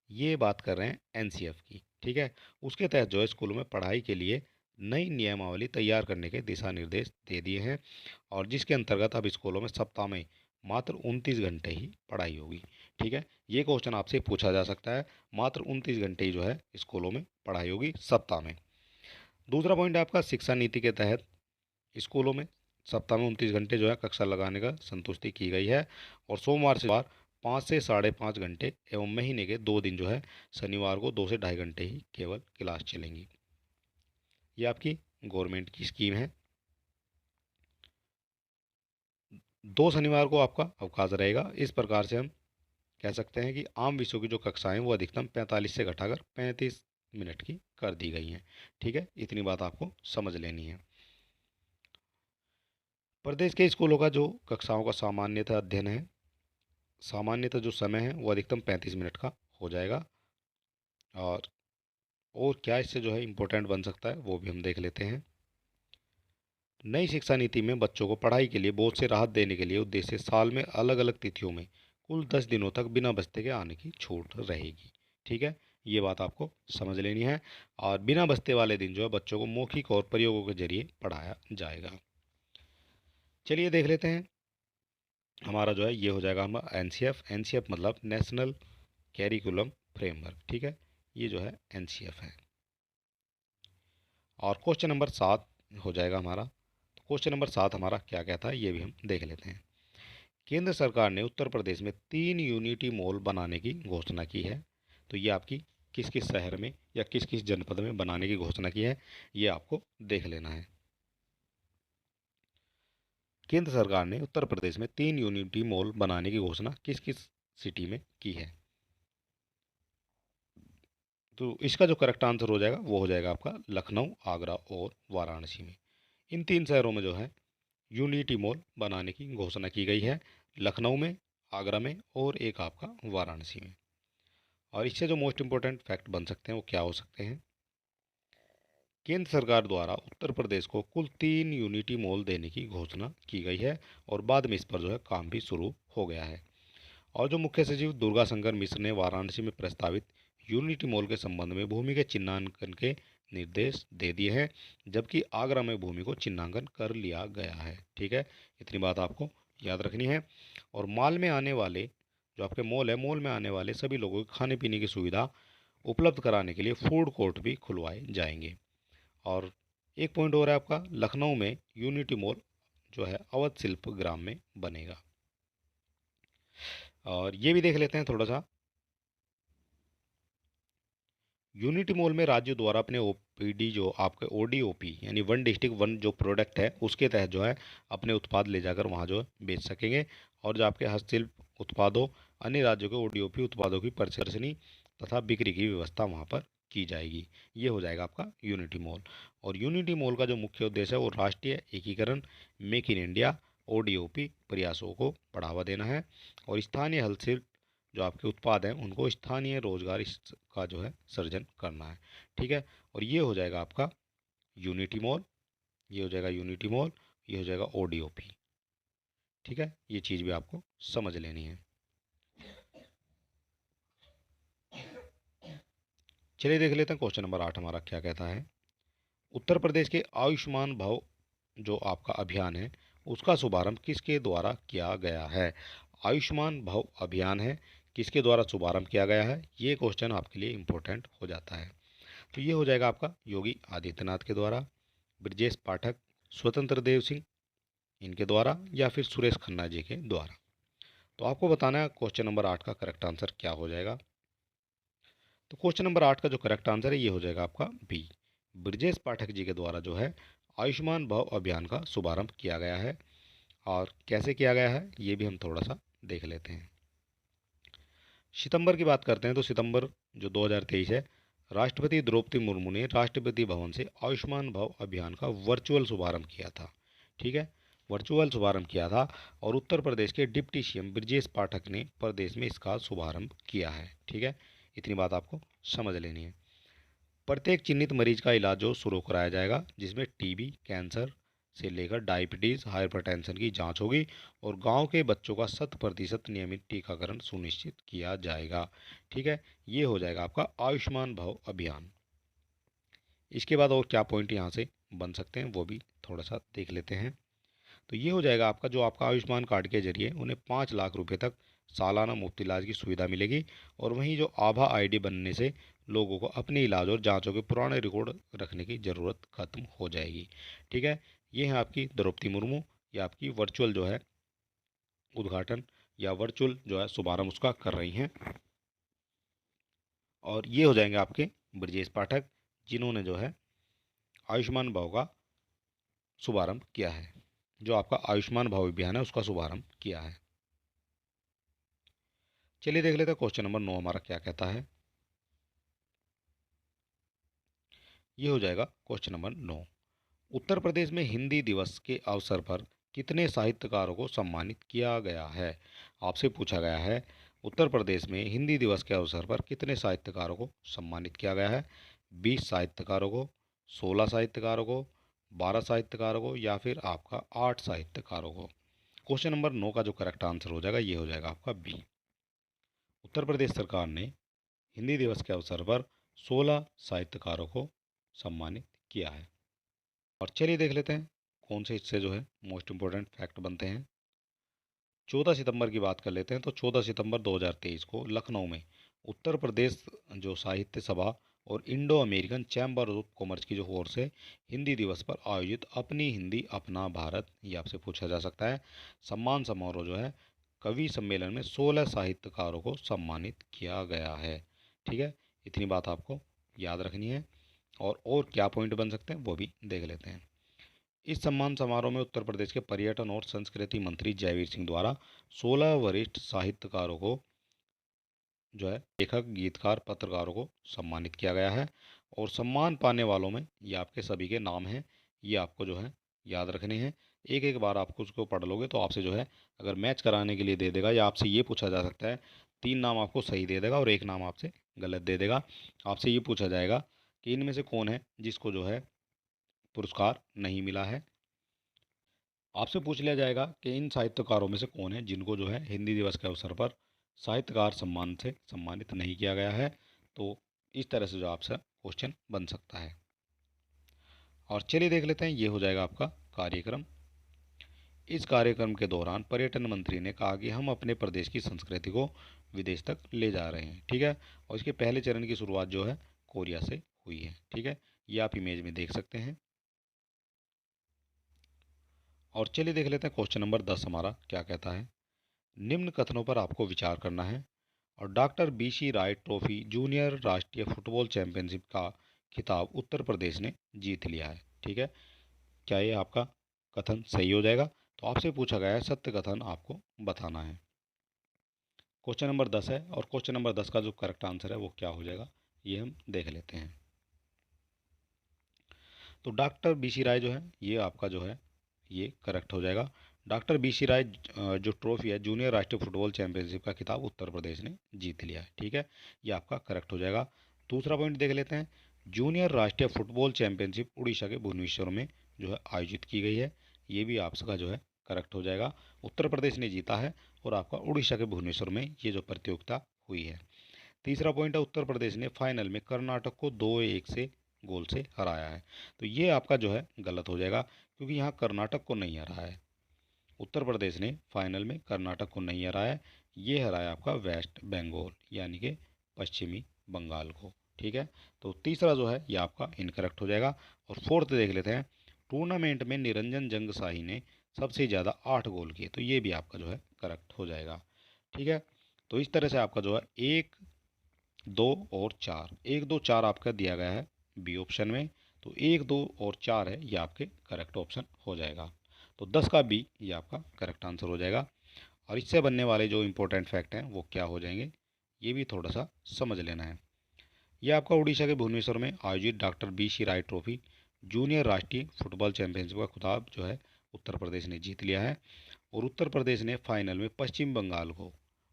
ये बात कर रहे हैं एनसीएफ की, ठीक है। उसके तहत जो है स्कूलों में पढ़ाई के लिए नई नियमावली तैयार करने के दिशा निर्देश दे दिए हैं, और जिसके अंतर्गत अब स्कूलों में सप्ताह में मात्र 29 घंटे ही पढ़ाई होगी, ठीक है। ये क्वेश्चन आपसे पूछा जा सकता है, मात्र 29 घंटे ही जो है स्कूलों में पढ़ाई होगी सप्ताह में। दूसरा पॉइंट है आपका, शिक्षा नीति के तहत स्कूलों में सप्ताह में 29 घंटे जो है कक्षा लगाने का संतुष्टि की गई है, और सोमवार से 5 से 5.5 घंटे एवं महीने के 2 दिन जो है शनिवार को 2 से 2.5 घंटे ही केवल क्लास चलेंगी। ये आपकी गवर्नमेंट की स्कीम है। 2 शनिवार को आपका अवकाश रहेगा। इस प्रकार से हम कह सकते हैं कि आम विषयों की जो कक्षाएं वो अधिकतम 45 से घटाकर 35 मिनट की कर दी गई हैं, ठीक है। इतनी बात आपको समझ लेनी है। प्रदेश के स्कूलों का जो कक्षाओं का सामान्यतः जो समय है वो अधिकतम 35 मिनट का हो जाएगा। और क्या इससे जो है इम्पोर्टेंट बन सकता है वो भी हम देख लेते हैं। नई शिक्षा नीति में बच्चों को पढ़ाई के लिए बोझ से राहत देने के लिए उद्देश्य साल में अलग अलग तिथियों में कुल 10 दिनों तक बिना बस्ते के आने की छूट रहेगी, ठीक है। ये बात आपको समझ लेनी है। और बिना बस्ते वाले दिन जो है बच्चों को मौखिक और प्रयोगों के जरिए पढ़ाया जाएगा। चलिए देख लेते हैं। हमारा जो है ये हो जाएगा हमारा एनसीएफ। एनसीएफ मतलब नेशनल कैरिकुलम फ्रेमवर्क, ठीक है। ये जो है एनसीएफ है। और क्वेश्चन नंबर 7 हो जाएगा हमारा। क्वेश्चन नंबर 7 हमारा क्या कहता है ये भी हम देख लेते हैं। केंद्र सरकार ने उत्तर प्रदेश में 3 यूनिटी मॉल बनाने की घोषणा की है। तो ये आपकी किस किस शहर में या किस किस जनपद में बनाने की घोषणा की है, ये आपको देख लेना है। केंद्र सरकार ने उत्तर प्रदेश में 3 यूनिटी मॉल बनाने की घोषणा किस किस सिटी में की है। तो इसका जो करेक्ट आंसर हो जाएगा वो हो जाएगा आपका लखनऊ, आगरा और वाराणसी में। इन 3 शहरों में जो है यूनिटी मॉल बनाने की घोषणा की गई है, लखनऊ में, आगरा में और एक आपका वाराणसी में। और इससे जो मोस्ट इम्पोर्टेंट फैक्ट बन सकते हैं वो क्या हो सकते हैं। केंद्र सरकार द्वारा उत्तर प्रदेश को कुल 3 यूनिटी मॉल देने की घोषणा की गई है, और बाद में इस पर जो है काम भी शुरू हो गया है। और जो मुख्य सचिव दुर्गा शंकर मिश्र ने वाराणसी में प्रस्तावित यूनिटी मॉल के संबंध में भूमि के चिन्हांकन के निर्देश दे दिए हैं, जबकि आगरा में भूमि को चिन्हांकन कर लिया गया है, ठीक है। इतनी बात आपको याद रखनी है। और मॉल में आने वाले जो आपके मॉल है, मॉल में आने वाले सभी लोगों को खाने पीने की सुविधा उपलब्ध कराने के लिए फूड कोर्ट भी खुलवाए जाएंगे। और एक पॉइंट और है आपका, लखनऊ में यूनिटी मॉल जो है अवध शिल्प ग्राम में बनेगा। और ये भी देख लेते हैं थोड़ा सा। यूनिटी मॉल में राज्य द्वारा अपने ओपीडी जो आपके ओडीओपी यानी वन डिस्ट्रिक्ट वन जो प्रोडक्ट है उसके तहत जो है अपने उत्पाद ले जाकर वहाँ जो है बेच सकेंगे। और जो आपके हस्तशिल्प उत्पादों, अन्य राज्यों के ओडीओपी उत्पादों की प्रदर्शनी तथा बिक्री की व्यवस्था वहाँ पर की जाएगी। ये हो जाएगा आपका यूनिटी मॉल। और यूनिटी मॉल का जो मुख्य उद्देश्य है वो राष्ट्रीय एकीकरण, मेक इन इंडिया, ओडीओपी प्रयासों को बढ़ावा देना है, और स्थानीय हस्तशिल्प जो आपके उत्पाद हैं उनको स्थानीय रोजगार का जो है सृजन करना है, ठीक है। और ये हो जाएगा आपका यूनिटी मॉल, ये हो जाएगा यूनिटी मॉल, ये हो जाएगा ओडीओपी, ठीक है। ये चीज़ भी आपको समझ लेनी है। चलिए देख लेते हैं क्वेश्चन नंबर 8 हमारा क्या कहता है। उत्तर प्रदेश के आयुष्मान भव जो आपका अभियान है उसका शुभारंभ किसके द्वारा किया गया है। आयुष्मान भव अभियान है, किसके द्वारा शुभारंभ किया गया है, ये क्वेश्चन आपके लिए इम्पोर्टेंट हो जाता है। तो ये हो जाएगा आपका योगी आदित्यनाथ के द्वारा, ब्रजेश पाठक, स्वतंत्र देव सिंह इनके द्वारा, या फिर सुरेश खन्ना जी के द्वारा। तो आपको बताना है क्वेश्चन नंबर 8 का करेक्ट आंसर क्या हो जाएगा। तो क्वेश्चन नंबर 8 का जो करेक्ट आंसर है ये हो जाएगा आपका बी, ब्रजेश पाठक जी के द्वारा जो है आयुष्मान भव अभियान का शुभारंभ किया गया है। और कैसे किया गया है ये भी हम थोड़ा सा देख लेते हैं। सितंबर की बात करते हैं तो सितंबर जो 2023 है, राष्ट्रपति द्रौपदी मुर्मू ने राष्ट्रपति भवन से आयुष्मान भव अभियान का वर्चुअल शुभारंभ किया था, ठीक है। वर्चुअल शुभारंभ किया था, और उत्तर प्रदेश के डिप्टी सीएम ब्रजेश पाठक ने प्रदेश में इसका शुभारंभ किया है, ठीक है। इतनी बात आपको समझ लेनी है। प्रत्येक चिन्हित मरीज का इलाज जो शुरू कराया जाएगा, जिसमें टीबी, कैंसर, से लेकर डायबिटीज़, हाइपरटेंशन की जांच होगी और गांव के बच्चों का 100% नियमित टीकाकरण सुनिश्चित किया जाएगा। ठीक है, ये हो जाएगा आपका आयुष्मान भव अभियान। इसके बाद और क्या पॉइंट यहाँ से बन सकते हैं वो भी थोड़ा सा देख लेते हैं। तो ये हो जाएगा आपका, जो आपका आयुष्मान कार्ड के जरिए उन्हें 5 लाख रुपए तक सालाना मुफ्त इलाज की सुविधा मिलेगी। और वहीं जो आभा आईडी बनने से लोगों को अपने इलाज और जांचों के पुराने रिकॉर्ड रखने की ज़रूरत खत्म हो जाएगी। ठीक है, ये है आपकी द्रौपदी मुर्मू, ये आपकी वर्चुअल जो है उद्घाटन या वर्चुअल जो है शुभारंभ उसका कर रही हैं। और ये हो जाएंगे आपके ब्रजेश पाठक, जिन्होंने जो है आयुष्मान भव का शुभारंभ किया है, जो आपका आयुष्मान भव अभियान है उसका शुभारंभ किया है। चलिए देख लेते हैं क्वेश्चन नंबर 9 हमारा क्या कहता है। ये हो जाएगा क्वेश्चन नंबर 9। उत्तर प्रदेश में हिंदी दिवस के अवसर पर कितने साहित्यकारों को सम्मानित किया गया है? आपसे पूछा गया है उत्तर प्रदेश में हिंदी दिवस के अवसर पर कितने साहित्यकारों को सम्मानित किया गया है? 20 साहित्यकारों को, 16 साहित्यकारों को, 12 साहित्यकारों को या फिर आपका 8 साहित्यकारों को? क्वेश्चन नंबर 9 का जो करेक्ट आंसर हो जाएगा ये हो जाएगा आपका बी। उत्तर प्रदेश सरकार ने हिंदी दिवस के अवसर पर 16 साहित्यकारों को सम्मानित किया है। और चलिए देख लेते हैं कौन से इससे जो है मोस्ट इम्पोर्टेंट फैक्ट बनते हैं। 14 सितंबर की बात कर लेते हैं। तो 14 सितंबर 2023 को लखनऊ में उत्तर प्रदेश जो साहित्य सभा और Indo American chamber of commerce की जो फोर्स है, हिंदी दिवस पर आयोजित अपनी हिंदी अपना भारत, ये आपसे पूछा जा सकता है, सम्मान समारोह जो है कवि सम्मेलन में 16 साहित्यकारों को सम्मानित किया गया है। ठीक है, इतनी बात आपको याद रखनी है। और क्या पॉइंट बन सकते हैं वो भी देख लेते हैं। इस सम्मान समारोह में उत्तर प्रदेश के पर्यटन और संस्कृति मंत्री जयवीर सिंह द्वारा 16 वरिष्ठ साहित्यकारों को जो है लेखक, गीतकार, पत्रकारों को सम्मानित किया गया है। और सम्मान पाने वालों में ये आपके सभी के नाम हैं, ये आपको जो है याद रखने हैं। एक एक बार आपको उसको पढ़ लोगे तो आपसे जो है अगर मैच कराने के लिए दे देगा या आपसे ये पूछा जा सकता है, 3 नाम आपको सही दे देगा और एक नाम आपसे गलत दे देगा। आपसे ये पूछा जाएगा कि इनमें से कौन है जिसको जो है पुरस्कार नहीं मिला है। आपसे पूछ लिया जाएगा कि इन साहित्यकारों में से कौन है जिनको जो है हिंदी दिवस के अवसर पर साहित्यकार सम्मान से सम्मानित नहीं किया गया है। तो इस तरह से जो आपसे क्वेश्चन बन सकता है। और चलिए देख लेते हैं, ये हो जाएगा आपका कार्यक्रम। इस कार्यक्रम के दौरान पर्यटन मंत्री ने कहा कि हम अपने प्रदेश की संस्कृति को विदेश तक ले जा रहे हैं। ठीक है, और इसके पहले चरण की शुरुआत जो है कोरिया से हुई है। ठीक है, ये आप इमेज में देख सकते हैं। और चलिए देख लेते हैं क्वेश्चन नंबर 10 हमारा क्या कहता है। निम्न कथनों पर आपको विचार करना है। और डॉक्टर बीसी राय ट्रॉफी जूनियर राष्ट्रीय फुटबॉल चैंपियनशिप का खिताब उत्तर प्रदेश ने जीत लिया है। ठीक है, क्या ये आपका कथन सही हो जाएगा? तो आपसे पूछा गया है सत्य कथन आपको बताना है। क्वेश्चन नंबर 10 है और क्वेश्चन नंबर 10 का जो करेक्ट आंसर है वो क्या हो जाएगा ये हम देख लेते हैं। तो डॉक्टर बीसी राय जो है ये आपका जो है ये करेक्ट हो जाएगा। डॉक्टर बीसी राय जो ट्रॉफी है जूनियर राष्ट्रीय फुटबॉल चैंपियनशिप का खिताब उत्तर प्रदेश ने जीत लिया है। ठीक है, ये आपका करेक्ट हो जाएगा। दूसरा पॉइंट देख लेते हैं। जूनियर राष्ट्रीय फुटबॉल चैंपियनशिप उड़ीसा के भुवनेश्वर में जो है आयोजित की गई है, ये भी आपका जो है करेक्ट हो जाएगा। उत्तर प्रदेश ने जीता है और आपका उड़ीसा के भुवनेश्वर में ये जो प्रतियोगिता हुई है। तीसरा पॉइंट है उत्तर प्रदेश ने फाइनल में कर्नाटक को 2-1 से गोल से हराया है। तो ये आपका जो है गलत हो जाएगा, क्योंकि यहाँ कर्नाटक को नहीं हराया है। उत्तर प्रदेश ने फाइनल में कर्नाटक को नहीं हराया है, ये हराया आपका वेस्ट बंगाल यानी कि पश्चिमी बंगाल को। ठीक है, तो तीसरा जो है ये आपका इनकरेक्ट हो जाएगा। और फोर्थ देख लेते हैं। टूर्नामेंट में निरंजन जंगशाही ने सबसे ज़्यादा 8 गोल किए, तो ये भी आपका जो है करेक्ट हो जाएगा। ठीक है, तो इस तरह से आपका जो है 1, 2 और 4, 1, 2, 4 आपका दिया गया है बी ऑप्शन में। तो 1, 2 और 4 है ये आपके करेक्ट ऑप्शन हो जाएगा। तो 10 का बी ये आपका करेक्ट आंसर हो जाएगा। और इससे बनने वाले जो इंपॉर्टेंट फैक्ट हैं वो क्या हो जाएंगे ये भी थोड़ा सा समझ लेना है। ये आपका उड़ीसा के भुवनेश्वर में आयोजित डॉक्टर बी सी राय ट्रॉफी जूनियर राष्ट्रीय फुटबॉल चैंपियनशिप का खिताब जो है उत्तर प्रदेश ने जीत लिया है। और उत्तर प्रदेश ने फाइनल में पश्चिम बंगाल को,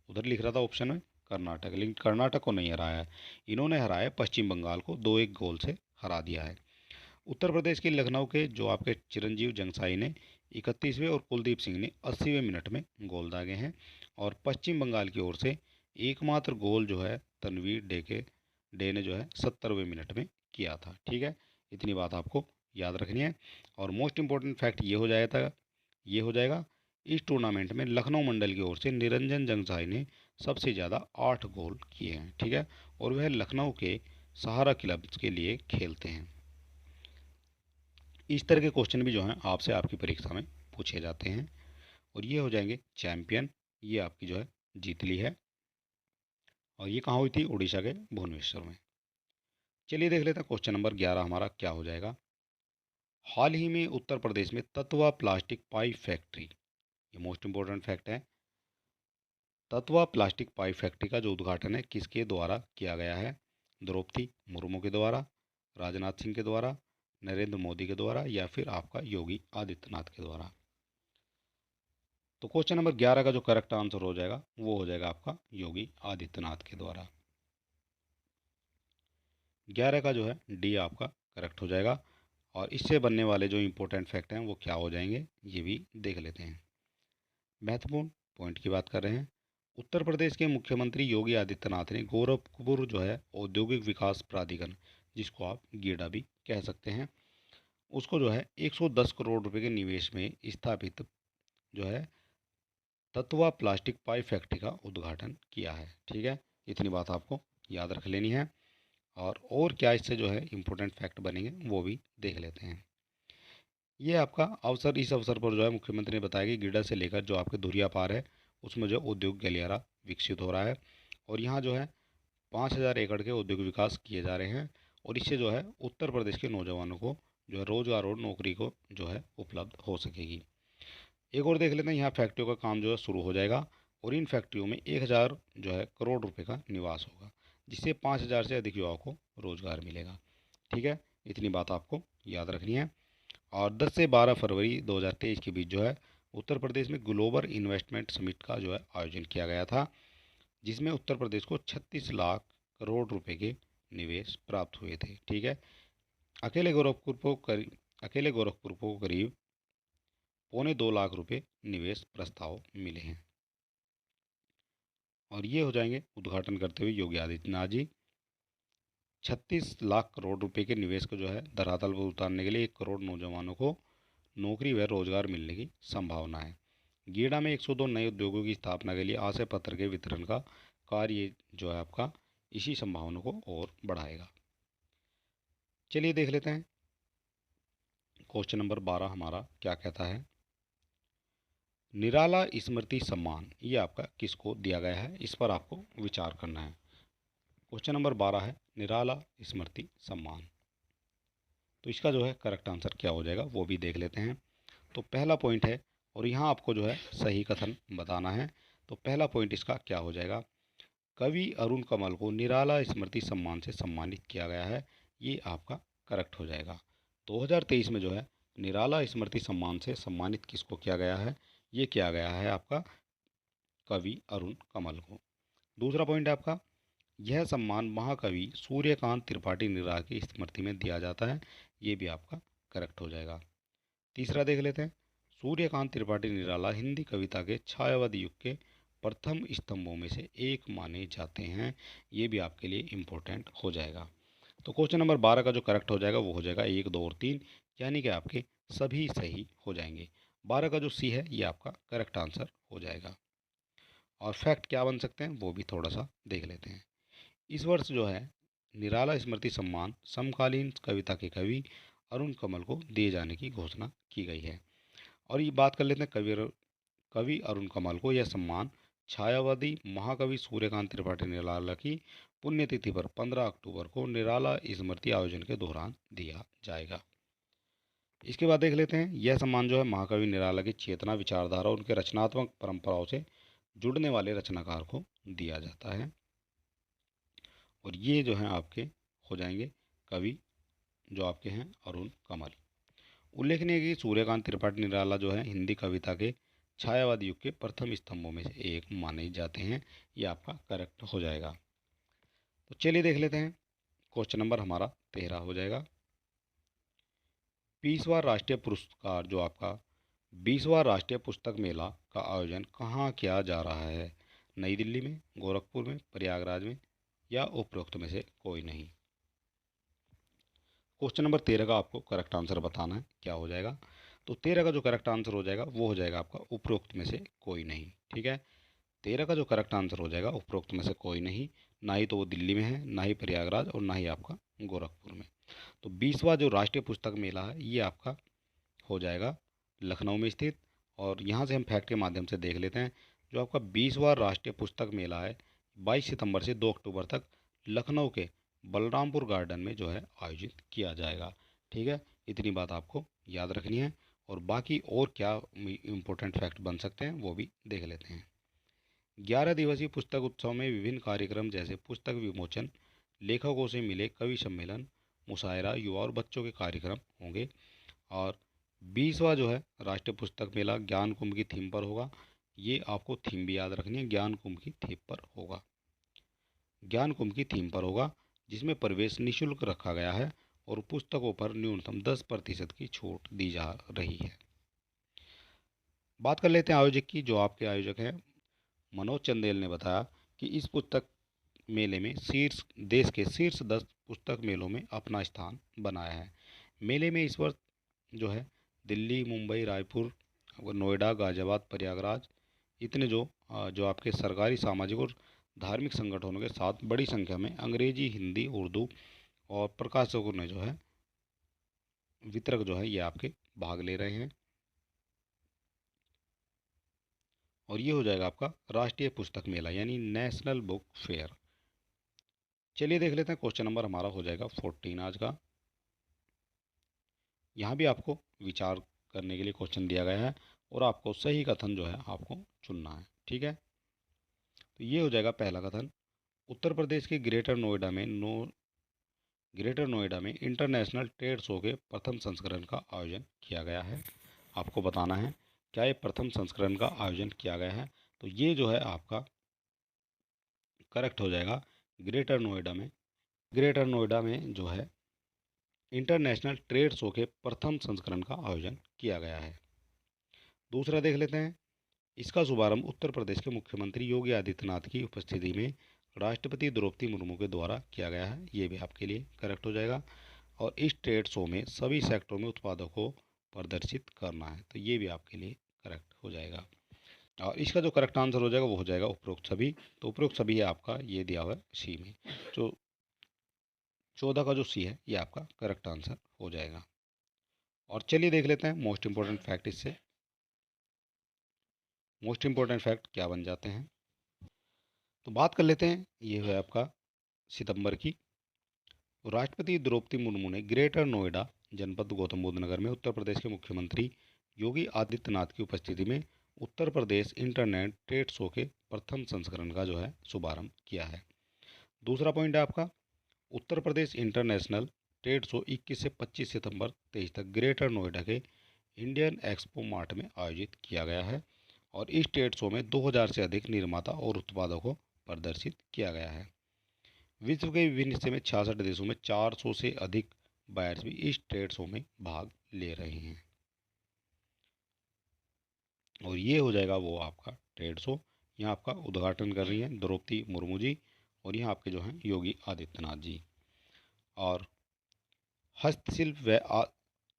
उधर लिख रहा था ऑप्शन में कर्नाटक, लेकिन कर्नाटक को नहीं हराया है, इन्होंने हराया पश्चिम बंगाल को 2-1 गोल से हरा दिया है। उत्तर प्रदेश के लखनऊ के जो आपके चिरंजीव जंगसाई ने 31वें और कुलदीप सिंह ने 80वें मिनट में गोल दागे हैं। और पश्चिम बंगाल की ओर से एकमात्र गोल जो है तनवीर डे ने जो है 70वें मिनट में किया था। ठीक है, इतनी बात आपको याद रखनी है। और मोस्ट इम्पोर्टेंट फैक्ट ये हो जाएगा इस टूर्नामेंट में लखनऊ मंडल की ओर से निरंजन जंगसाई ने सबसे ज़्यादा 8 गोल किए हैं। ठीक है, और वह लखनऊ के सहारा क्लब के लिए खेलते हैं। इस तरह के क्वेश्चन भी जो हैं आपसे आपकी परीक्षा में पूछे जाते हैं। और ये हो जाएंगे चैंपियन, ये आपकी जो है जीत ली है। और ये कहाँ हुई थी? उड़ीसा के भुवनेश्वर में। चलिए देख लेते हैं क्वेश्चन नंबर 11 हमारा क्या हो जाएगा। हाल ही में उत्तर प्रदेश में तत्वा प्लास्टिक पाइप फैक्ट्री, ये मोस्ट इंपॉर्टेंट फैक्ट है, तत्वा प्लास्टिक पाइप फैक्ट्री का जो उद्घाटन है किसके द्वारा किया गया है? द्रौपदी मुर्मू के द्वारा, राजनाथ सिंह के द्वारा, नरेंद्र मोदी के द्वारा, या फिर आपका योगी आदित्यनाथ के द्वारा। तो क्वेश्चन नंबर 11 का जो करेक्ट आंसर हो जाएगा वो हो जाएगा आपका योगी आदित्यनाथ के द्वारा। 11 का जो है डी आपका करेक्ट हो जाएगा। और इससे बनने वाले जो इंपॉर्टेंट फैक्ट हैं वो क्या हो जाएंगे ये भी देख लेते हैं। महत्वपूर्ण पॉइंट की बात कर रहे हैं। उत्तर प्रदेश के मुख्यमंत्री योगी आदित्यनाथ ने गोरखपुर जो है औद्योगिक विकास प्राधिकरण, जिसको आप गीडा भी कह सकते हैं, उसको जो है 110 करोड़ रुपए के निवेश में स्थापित जो है तत्वा प्लास्टिक पाइप फैक्ट्री का उद्घाटन किया है। ठीक है, इतनी बात आपको याद रख लेनी है। और क्या इससे जो है इम्पोर्टेंट फैक्ट बनेंगे वो भी देख लेते हैं। ये आपका अवसर, इस अवसर पर जो है मुख्यमंत्री ने बताया कि गीडा से लेकर जो आपके धुरिया पार है उसमें जो औद्योगिक गलियारा विकसित हो रहा है। और यहाँ जो है 5,000 एकड़ के औद्योगिक विकास किए जा रहे हैं। और इससे जो है उत्तर प्रदेश के नौजवानों को जो है रोजगार और नौकरी को जो है उपलब्ध हो सकेगी। एक और देख लेते हैं, यहाँ फैक्ट्रियों का काम जो है शुरू हो जाएगा। और इन फैक्ट्रियों में 1,000 जो है करोड़ रुपए का निवास होगा, जिससे 5,000 से अधिक युवाओं को रोजगार मिलेगा। ठीक है, इतनी बात आपको याद रखनी है। और 10 से 12 फरवरी 2023 के बीच जो है उत्तर प्रदेश में ग्लोबल इन्वेस्टमेंट समिट का जो है आयोजन किया गया था, जिसमें उत्तर प्रदेश को 36 लाख करोड़ रुपए के निवेश प्राप्त हुए थे। ठीक है, अकेले गोरखपुर को करीब 1.25 लाख रुपए निवेश प्रस्ताव मिले हैं। और ये हो जाएंगे उद्घाटन करते हुए योगी आदित्यनाथ जी। 36 लाख करोड़ रुपए के निवेश को जो है धरातल पर उतारने के लिए 1 करोड़ नौजवानों को नौकरी व रोजगार मिलने की संभावना है। गीडा में 102 नए उद्योगों की स्थापना के लिए आशय पत्र के वितरण का कार्य जो है आपका इसी संभावना को और बढ़ाएगा। चलिए देख लेते हैं क्वेश्चन नंबर 12 हमारा क्या कहता है। निराला स्मृति सम्मान ये आपका किसको दिया गया है, इस पर आपको विचार करना है। क्वेश्चन नंबर 12 है निराला स्मृति सम्मान। तो इसका जो है करेक्ट आंसर क्या हो जाएगा वो भी देख लेते हैं। तो पहला पॉइंट है, और यहाँ आपको जो है सही कथन बताना है। तो पहला पॉइंट इसका क्या हो जाएगा? कवि अरुण कमल को निराला स्मृति सम्मान से सम्मानित किया गया है, ये आपका करेक्ट हो जाएगा। 2023 में जो है निराला स्मृति सम्मान से सम्मानित किसको किया गया है? ये किया गया है आपका कवि अरुण कमल को। दूसरा पॉइंट है आपका, यह सम्मान महाकवि सूर्यकांत त्रिपाठी निराला की स्मृति में दिया जाता है, ये भी आपका करेक्ट हो जाएगा। तीसरा देख लेते हैं, सूर्यकांत त्रिपाठी निराला हिंदी कविता के छायावादी युग के प्रथम स्तंभों में से एक माने जाते हैं, ये भी आपके लिए इम्पोर्टेंट हो जाएगा। तो क्वेश्चन नंबर 12 का जो करेक्ट हो जाएगा वो हो जाएगा 1, 2 और 3, यानी कि आपके सभी सही हो जाएंगे। 12 का जो सी है ये आपका करेक्ट आंसर हो जाएगा। और फैक्ट क्या बन सकते हैं वो भी थोड़ा सा देख लेते हैं। इस वर्ष जो है निराला स्मृति सम्मान समकालीन कविता के कवि अरुण कमल को दिए जाने की घोषणा की गई है। और ये बात कर लेते हैं कवि अरुण कमल को यह सम्मान छायावादी महाकवि सूर्यकांत त्रिपाठी निराला की पुण्यतिथि पर 15 अक्टूबर को निराला स्मृति आयोजन के दौरान दिया जाएगा। इसके बाद देख लेते हैं, यह सम्मान जो है महाकवि निराला की चेतना, विचारधारा और उनके रचनात्मक परंपराओं से जुड़ने वाले रचनाकार को दिया जाता है। और ये जो हैं आपके हो जाएंगे कवि जो आपके हैं अरुण कमल। उल्लेखनीय है कि सूर्यकांत त्रिपाठी निराला जो है हिंदी कविता के छायावादी युग के प्रथम स्तंभों में से एक माने जाते हैं, ये आपका करेक्ट हो जाएगा। तो चलिए देख लेते हैं क्वेश्चन नंबर हमारा 13 हो जाएगा। 20वां राष्ट्रीय पुरस्कार जो आपका 20वां राष्ट्रीय पुस्तक मेला का आयोजन कहाँ किया जा रहा है? नई दिल्ली में, गोरखपुर में, प्रयागराज में या उपरोक्त में से कोई नहीं। क्वेश्चन नंबर 13 का आपको करेक्ट आंसर बताना है, क्या हो जाएगा? तो 13 का जो करेक्ट आंसर हो जाएगा वो हो जाएगा आपका उपरोक्त में से कोई नहीं। ठीक है, 13 का जो करेक्ट आंसर हो जाएगा उपरोक्त में से कोई नहीं, ना ही तो वो दिल्ली में है, ना ही प्रयागराज और ना ही आपका गोरखपुर में। तो 20वां जो राष्ट्रीय पुस्तक मेला है ये आपका हो जाएगा लखनऊ में स्थित। और यहाँ से हम फैक्ट के माध्यम से देख लेते हैं। जो आपका 20वां राष्ट्रीय पुस्तक मेला है 22 सितंबर से 2 अक्टूबर तक लखनऊ के बलरामपुर गार्डन में जो है आयोजित किया जाएगा। ठीक है, इतनी बात आपको याद रखनी है। और बाकी और क्या इम्पोर्टेंट फैक्ट बन सकते हैं वो भी देख लेते हैं। 11 दिवसीय पुस्तक उत्सव में विभिन्न कार्यक्रम जैसे पुस्तक विमोचन, लेखकों से मिले कवि सम्मेलन, मुशायरा, युवा और बच्चों के कार्यक्रम होंगे। और 20वां जो है राष्ट्रीय पुस्तक मेला ज्ञान कुंभ की थीम पर होगा। ये आपको थीम भी याद रखनी है, ज्ञान कुंभ की थीम पर होगा। ज्ञान कुंभ की थीम पर होगा, जिसमें प्रवेश निःशुल्क रखा गया है और पुस्तकों पर न्यूनतम 10% की छूट दी जा रही है। बात कर लेते हैं आयोजक की। जो आपके आयोजक हैं मनोज चंदेल ने बताया कि इस पुस्तक मेले में देश के शीर्ष 10 पुस्तक मेलों में अपना स्थान बनाया है। मेले में इस वर्ष जो है दिल्ली, मुंबई, रायपुर, नोएडा, गाजियाबाद, प्रयागराज इतने जो आपके सरकारी, सामाजिक और धार्मिक संगठनों के साथ बड़ी संख्या में अंग्रेजी, हिंदी, उर्दू और प्रकाशकों ने जो है वितरक जो है ये आपके भाग ले रहे हैं। और ये हो जाएगा आपका राष्ट्रीय पुस्तक मेला यानी नेशनल बुक फेयर। चलिए देख लेते हैं क्वेश्चन नंबर हमारा हो जाएगा 14 आज का। यहाँ भी आपको विचार करने के लिए क्वेश्चन दिया गया है और आपको सही कथन जो है आपको चुनना है। ठीक है, तो ये हो जाएगा पहला कथन। उत्तर प्रदेश के ग्रेटर नोएडा में इंटरनेशनल ट्रेड शो के प्रथम संस्करण का आयोजन किया गया है। आपको बताना है क्या ये प्रथम संस्करण का आयोजन किया गया है। तो ये जो है आपका करेक्ट हो जाएगा ग्रेटर नोएडा में जो है इंटरनेशनल ट्रेड शो के प्रथम संस्करण का आयोजन किया गया है। दूसरा देख लेते हैं। इसका शुभारंभ उत्तर प्रदेश के मुख्यमंत्री योगी आदित्यनाथ की उपस्थिति में राष्ट्रपति द्रौपदी मुर्मू के द्वारा किया गया है। ये भी आपके लिए करेक्ट हो जाएगा। और इस ट्रेड शो में सभी सेक्टरों में उत्पादों को प्रदर्शित करना है, तो ये भी आपके लिए करेक्ट हो जाएगा। और इसका जो करेक्ट आंसर हो जाएगा वो हो जाएगा उपरोक्त सभी। तो उपरोक्त सभी है आपका ये दिया हुआ है सी में। जो 14 का जो सी है ये आपका करेक्ट आंसर हो जाएगा। और चलिए देख लेते हैं मोस्ट इंपॉर्टेंट फैक्ट। इससे मोस्ट इंपॉर्टेंट फैक्ट क्या बन जाते हैं तो बात कर लेते हैं। ये है आपका सितंबर की। राष्ट्रपति द्रौपदी मुर्मू ने ग्रेटर नोएडा जनपद गौतम बुद्ध नगर में उत्तर प्रदेश के मुख्यमंत्री योगी आदित्यनाथ की उपस्थिति में Uttar Pradesh internet trade show के प्रथम संस्करण का जो है शुभारंभ किया है। दूसरा पॉइंट है आपका Uttar Pradesh international trade show 21 से 25 सितंबर 23 तक ग्रेटर नोएडा के इंडियन एक्सपो मार्ट में आयोजित किया गया है। और इस ट्रेड शो में 2000 से अधिक निर्माता और उत्पादों को प्रदर्शित किया गया है। विश्व के विभिन्न हिस्से में 66 देशों में 400 से अधिक बायर्स भी इस ट्रेड शो में भाग ले रहे हैं। और ये हो जाएगा वो आपका ट्रेड शो। यहाँ आपका उद्घाटन कर रही हैं द्रौपदी मुर्मू जी और यहाँ आपके जो हैं योगी आदित्यनाथ जी। और हस्तशिल्प व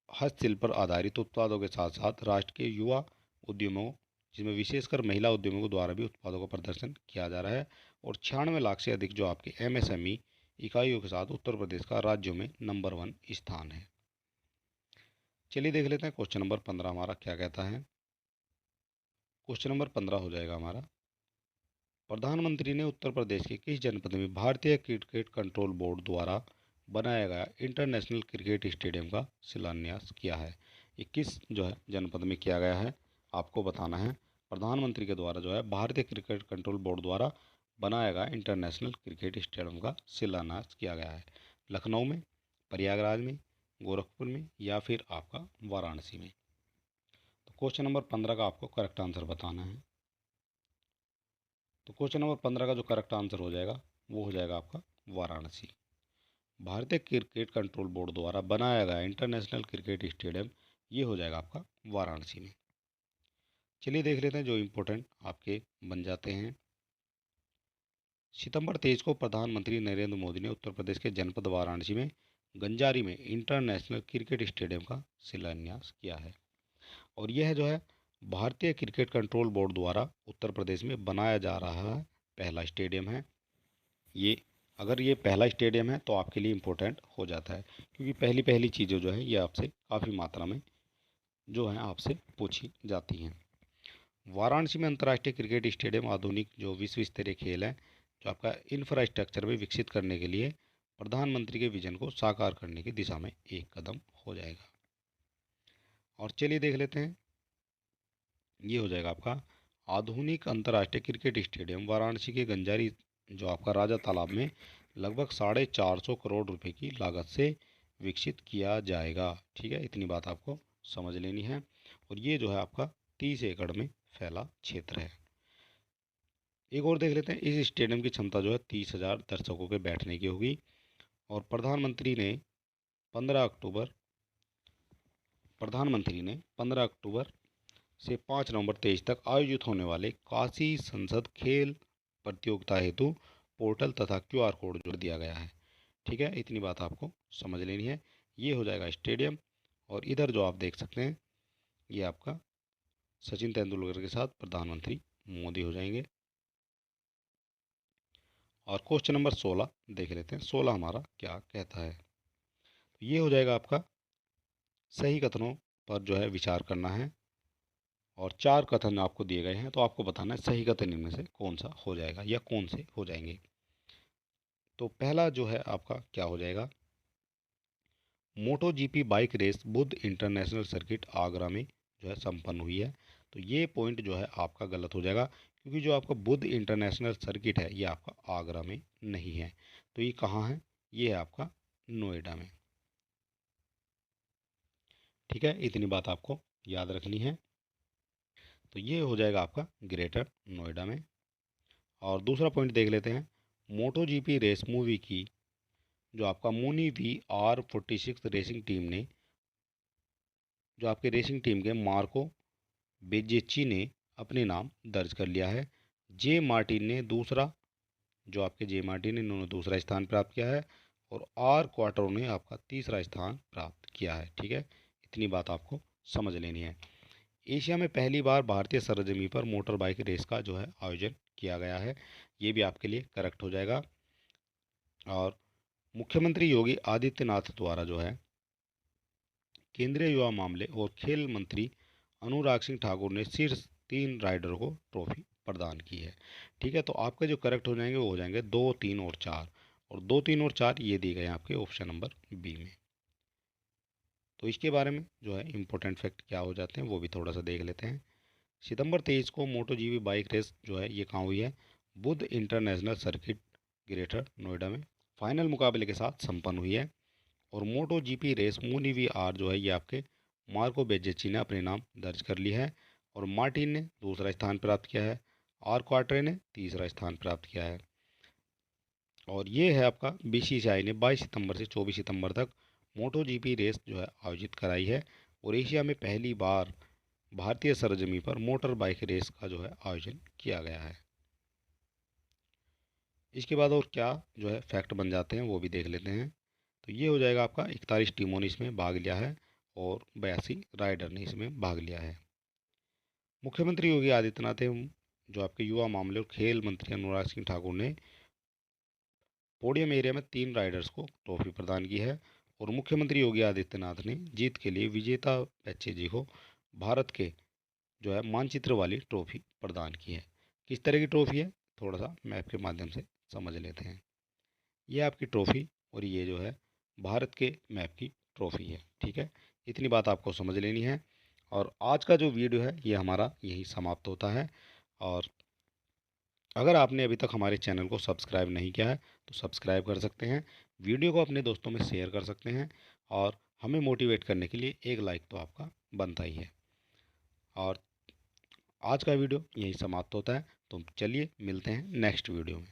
हस्तशिल्प पर आधारित उत्पादों के साथ साथ राष्ट्र के युवा उद्यमों जिसमें विशेषकर महिला उद्यमियों द्वारा भी उत्पादों का प्रदर्शन किया जा रहा है। और 96 लाख से अधिक जो आपके एमएसएमई इकाइयों के साथ उत्तर प्रदेश का राज्यों में नंबर 1 स्थान है। चलिए देख लेते हैं क्वेश्चन नंबर 15 हमारा क्या कहता है। क्वेश्चन नंबर 15 हो जाएगा हमारा। प्रधानमंत्री ने उत्तर प्रदेश के किस जनपद में भारतीय क्रिकेट कंट्रोल बोर्ड द्वारा बनाया गया इंटरनेशनल क्रिकेट स्टेडियम का शिलान्यास किया है? ये किस जो है जनपद में किया गया है आपको बताना है। प्रधानमंत्री के द्वारा जो है भारतीय क्रिकेट कंट्रोल बोर्ड द्वारा बनाया गया इंटरनेशनल क्रिकेट स्टेडियम का शिलान्यास किया गया है। लखनऊ में, प्रयागराज में, गोरखपुर में या फिर आपका वाराणसी में। तो क्वेश्चन नंबर 15 का आपको करेक्ट आंसर बताना है। तो क्वेश्चन नंबर 15 का जो करेक्ट आंसर हो जाएगा वो हो जाएगा आपका वाराणसी। भारतीय क्रिकेट कंट्रोल बोर्ड द्वारा बनाया गया इंटरनेशनल क्रिकेट स्टेडियम ये हो जाएगा आपका वाराणसी में। चलिए देख लेते हैं जो इम्पोर्टेंट आपके बन जाते हैं। सितंबर 23 को प्रधानमंत्री नरेंद्र मोदी ने उत्तर प्रदेश के जनपद वाराणसी में गंजारी में इंटरनेशनल क्रिकेट स्टेडियम का शिलान्यास किया है। और यह जो है भारतीय क्रिकेट कंट्रोल बोर्ड द्वारा उत्तर प्रदेश में बनाया जा रहा है पहला स्टेडियम है ये। अगर ये पहला स्टेडियम है तो आपके लिए इम्पोर्टेंट हो जाता है, क्योंकि पहली पहली चीज़ें जो है ये आपसे काफ़ी मात्रा में जो है आपसे पूछी जाती हैं। वाराणसी में अंतर्राष्ट्रीय क्रिकेट स्टेडियम आधुनिक जो विश्व स्तरीय खेल है जो आपका इंफ्रास्ट्रक्चर में विकसित करने के लिए प्रधानमंत्री के विजन को साकार करने की दिशा में एक कदम हो जाएगा। और चलिए देख लेते हैं, ये हो जाएगा आपका आधुनिक अंतर्राष्ट्रीय क्रिकेट स्टेडियम वाराणसी के गंजारी जो आपका राजा तालाब में लगभग 450 करोड़ रुपए की लागत से विकसित किया जाएगा। ठीक है, इतनी बात आपको समझ लेनी है। और ये जो है आपका 30 एकड़ में फैला क्षेत्र है। एक और देख लेते हैं, इस स्टेडियम की क्षमता जो है 30,000 दर्शकों के बैठने की होगी। और प्रधानमंत्री ने 15 अक्टूबर से 5 नवंबर 23 तक आयोजित होने वाले काशी संसद खेल प्रतियोगिता हेतु पोर्टल तथा क्यूआर कोड जोड़ दिया गया है। ठीक है, इतनी बात आपको समझ लेनी है। ये हो जाएगा स्टेडियम। और इधर जो आप देख सकते हैं ये आपका सचिन तेंदुलकर के साथ प्रधानमंत्री मोदी हो जाएंगे। और क्वेश्चन नंबर 16 देख लेते हैं, 16 हमारा क्या कहता है। तो ये हो जाएगा आपका सही कथनों पर जो है विचार करना है। और 4 कथन आपको दिए गए हैं तो आपको बताना है सही कथन इनमें से कौन सा हो जाएगा या कौन से हो जाएंगे। तो पहला जो है आपका क्या हो जाएगा, Moto GP bike race Buddh International Circuit Agra में जो है संपन्न हुई है। तो ये पॉइंट जो है आपका गलत हो जाएगा, क्योंकि जो आपका बुद्ध इंटरनेशनल सर्किट है ये आपका आगरा में नहीं है। तो ये कहाँ है, ये है आपका नोएडा में। ठीक है, इतनी बात आपको याद रखनी है। तो ये हो जाएगा आपका ग्रेटर नोएडा में। और दूसरा पॉइंट देख लेते हैं, मोटो जीपी रेस मूवी की जो आपका मोनी VR46 रेसिंग टीम ने जो आपके रेसिंग टीम के मार्को बेजेची ने अपने नाम दर्ज कर लिया है। जे मार्टिन ने दूसरा जो आपके जे मार्टिन इन्होंने दूसरा स्थान प्राप्त किया है। और आर क्वार्टरो ने आपका तीसरा स्थान प्राप्त किया है। ठीक है, इतनी बात आपको समझ लेनी है। एशिया में पहली बार भारतीय सरजमी पर मोटर बाइक रेस का जो है आयोजन किया गया है, ये भी आपके लिए करेक्ट हो जाएगा। और मुख्यमंत्री योगी आदित्यनाथ द्वारा जो है केंद्रीय युवा मामले और खेल मंत्री अनुराग सिंह ठाकुर ने शीर्ष 3 राइडर को ट्रॉफी प्रदान की है। ठीक है, तो आपके जो करेक्ट हो जाएंगे वो हो जाएंगे 2, 3 और 4। और 2, 3 और 4 ये दिए गए हैं आपके ऑप्शन नंबर बी में। तो इसके बारे में जो है इंपॉर्टेंट फैक्ट क्या हो जाते हैं वो भी थोड़ा सा देख लेते हैं। सितंबर 23 को मोटो जीपी बाइक रेस जो है ये कहाँ हुई है, Buddha International circuit greater Noida में फाइनल मुकाबले के साथ संपन्न हुई है। और मोटो जीपी रेस मोनी VR जो है ये आपके मार्को बेजेची ने अपने नाम दर्ज कर लिया है। और मार्टिन ने दूसरा स्थान प्राप्त किया है। आर क्वार्टरे ने तीसरा स्थान प्राप्त किया है। और ये है आपका BCCI ने 22 सितंबर से 24 सितंबर तक मोटो जीपी रेस जो है आयोजित कराई है। और एशिया में पहली बार भारतीय सरजमी पर मोटर बाइक रेस का जो है आयोजन किया गया है। इसके बाद और क्या जो है फैक्ट बन जाते हैं वो भी देख लेते हैं। तो ये हो जाएगा आपका 41 टीमों ने इसमें भाग लिया है और 82 राइडर ने इसमें भाग लिया है। मुख्यमंत्री योगी आदित्यनाथ एवं जो आपके युवा मामले और खेल मंत्री अनुराग सिंह ठाकुर ने पोडियम एरिया में 3 राइडर्स को ट्रॉफी प्रदान की है। और मुख्यमंत्री योगी आदित्यनाथ ने जीत के लिए विजेता बच्चे जी को भारत के जो है मानचित्र वाली ट्रॉफी प्रदान की है। किस तरह की ट्रॉफी है थोड़ा सा मैप के माध्यम से समझ लेते हैं। ये आपकी ट्रॉफी और ये जो है भारत के मैप की ट्रॉफी है। ठीक है, इतनी बात आपको समझ लेनी है। और आज का जो वीडियो है ये हमारा यही समाप्त होता है। और अगर आपने अभी तक हमारे चैनल को सब्सक्राइब नहीं किया है तो सब्सक्राइब कर सकते हैं, वीडियो को अपने दोस्तों में शेयर कर सकते हैं। और हमें मोटिवेट करने के लिए एक लाइक तो आपका बनता ही है। और आज का वीडियो यही समाप्त होता है, तो चलिए मिलते हैं नेक्स्ट वीडियो में।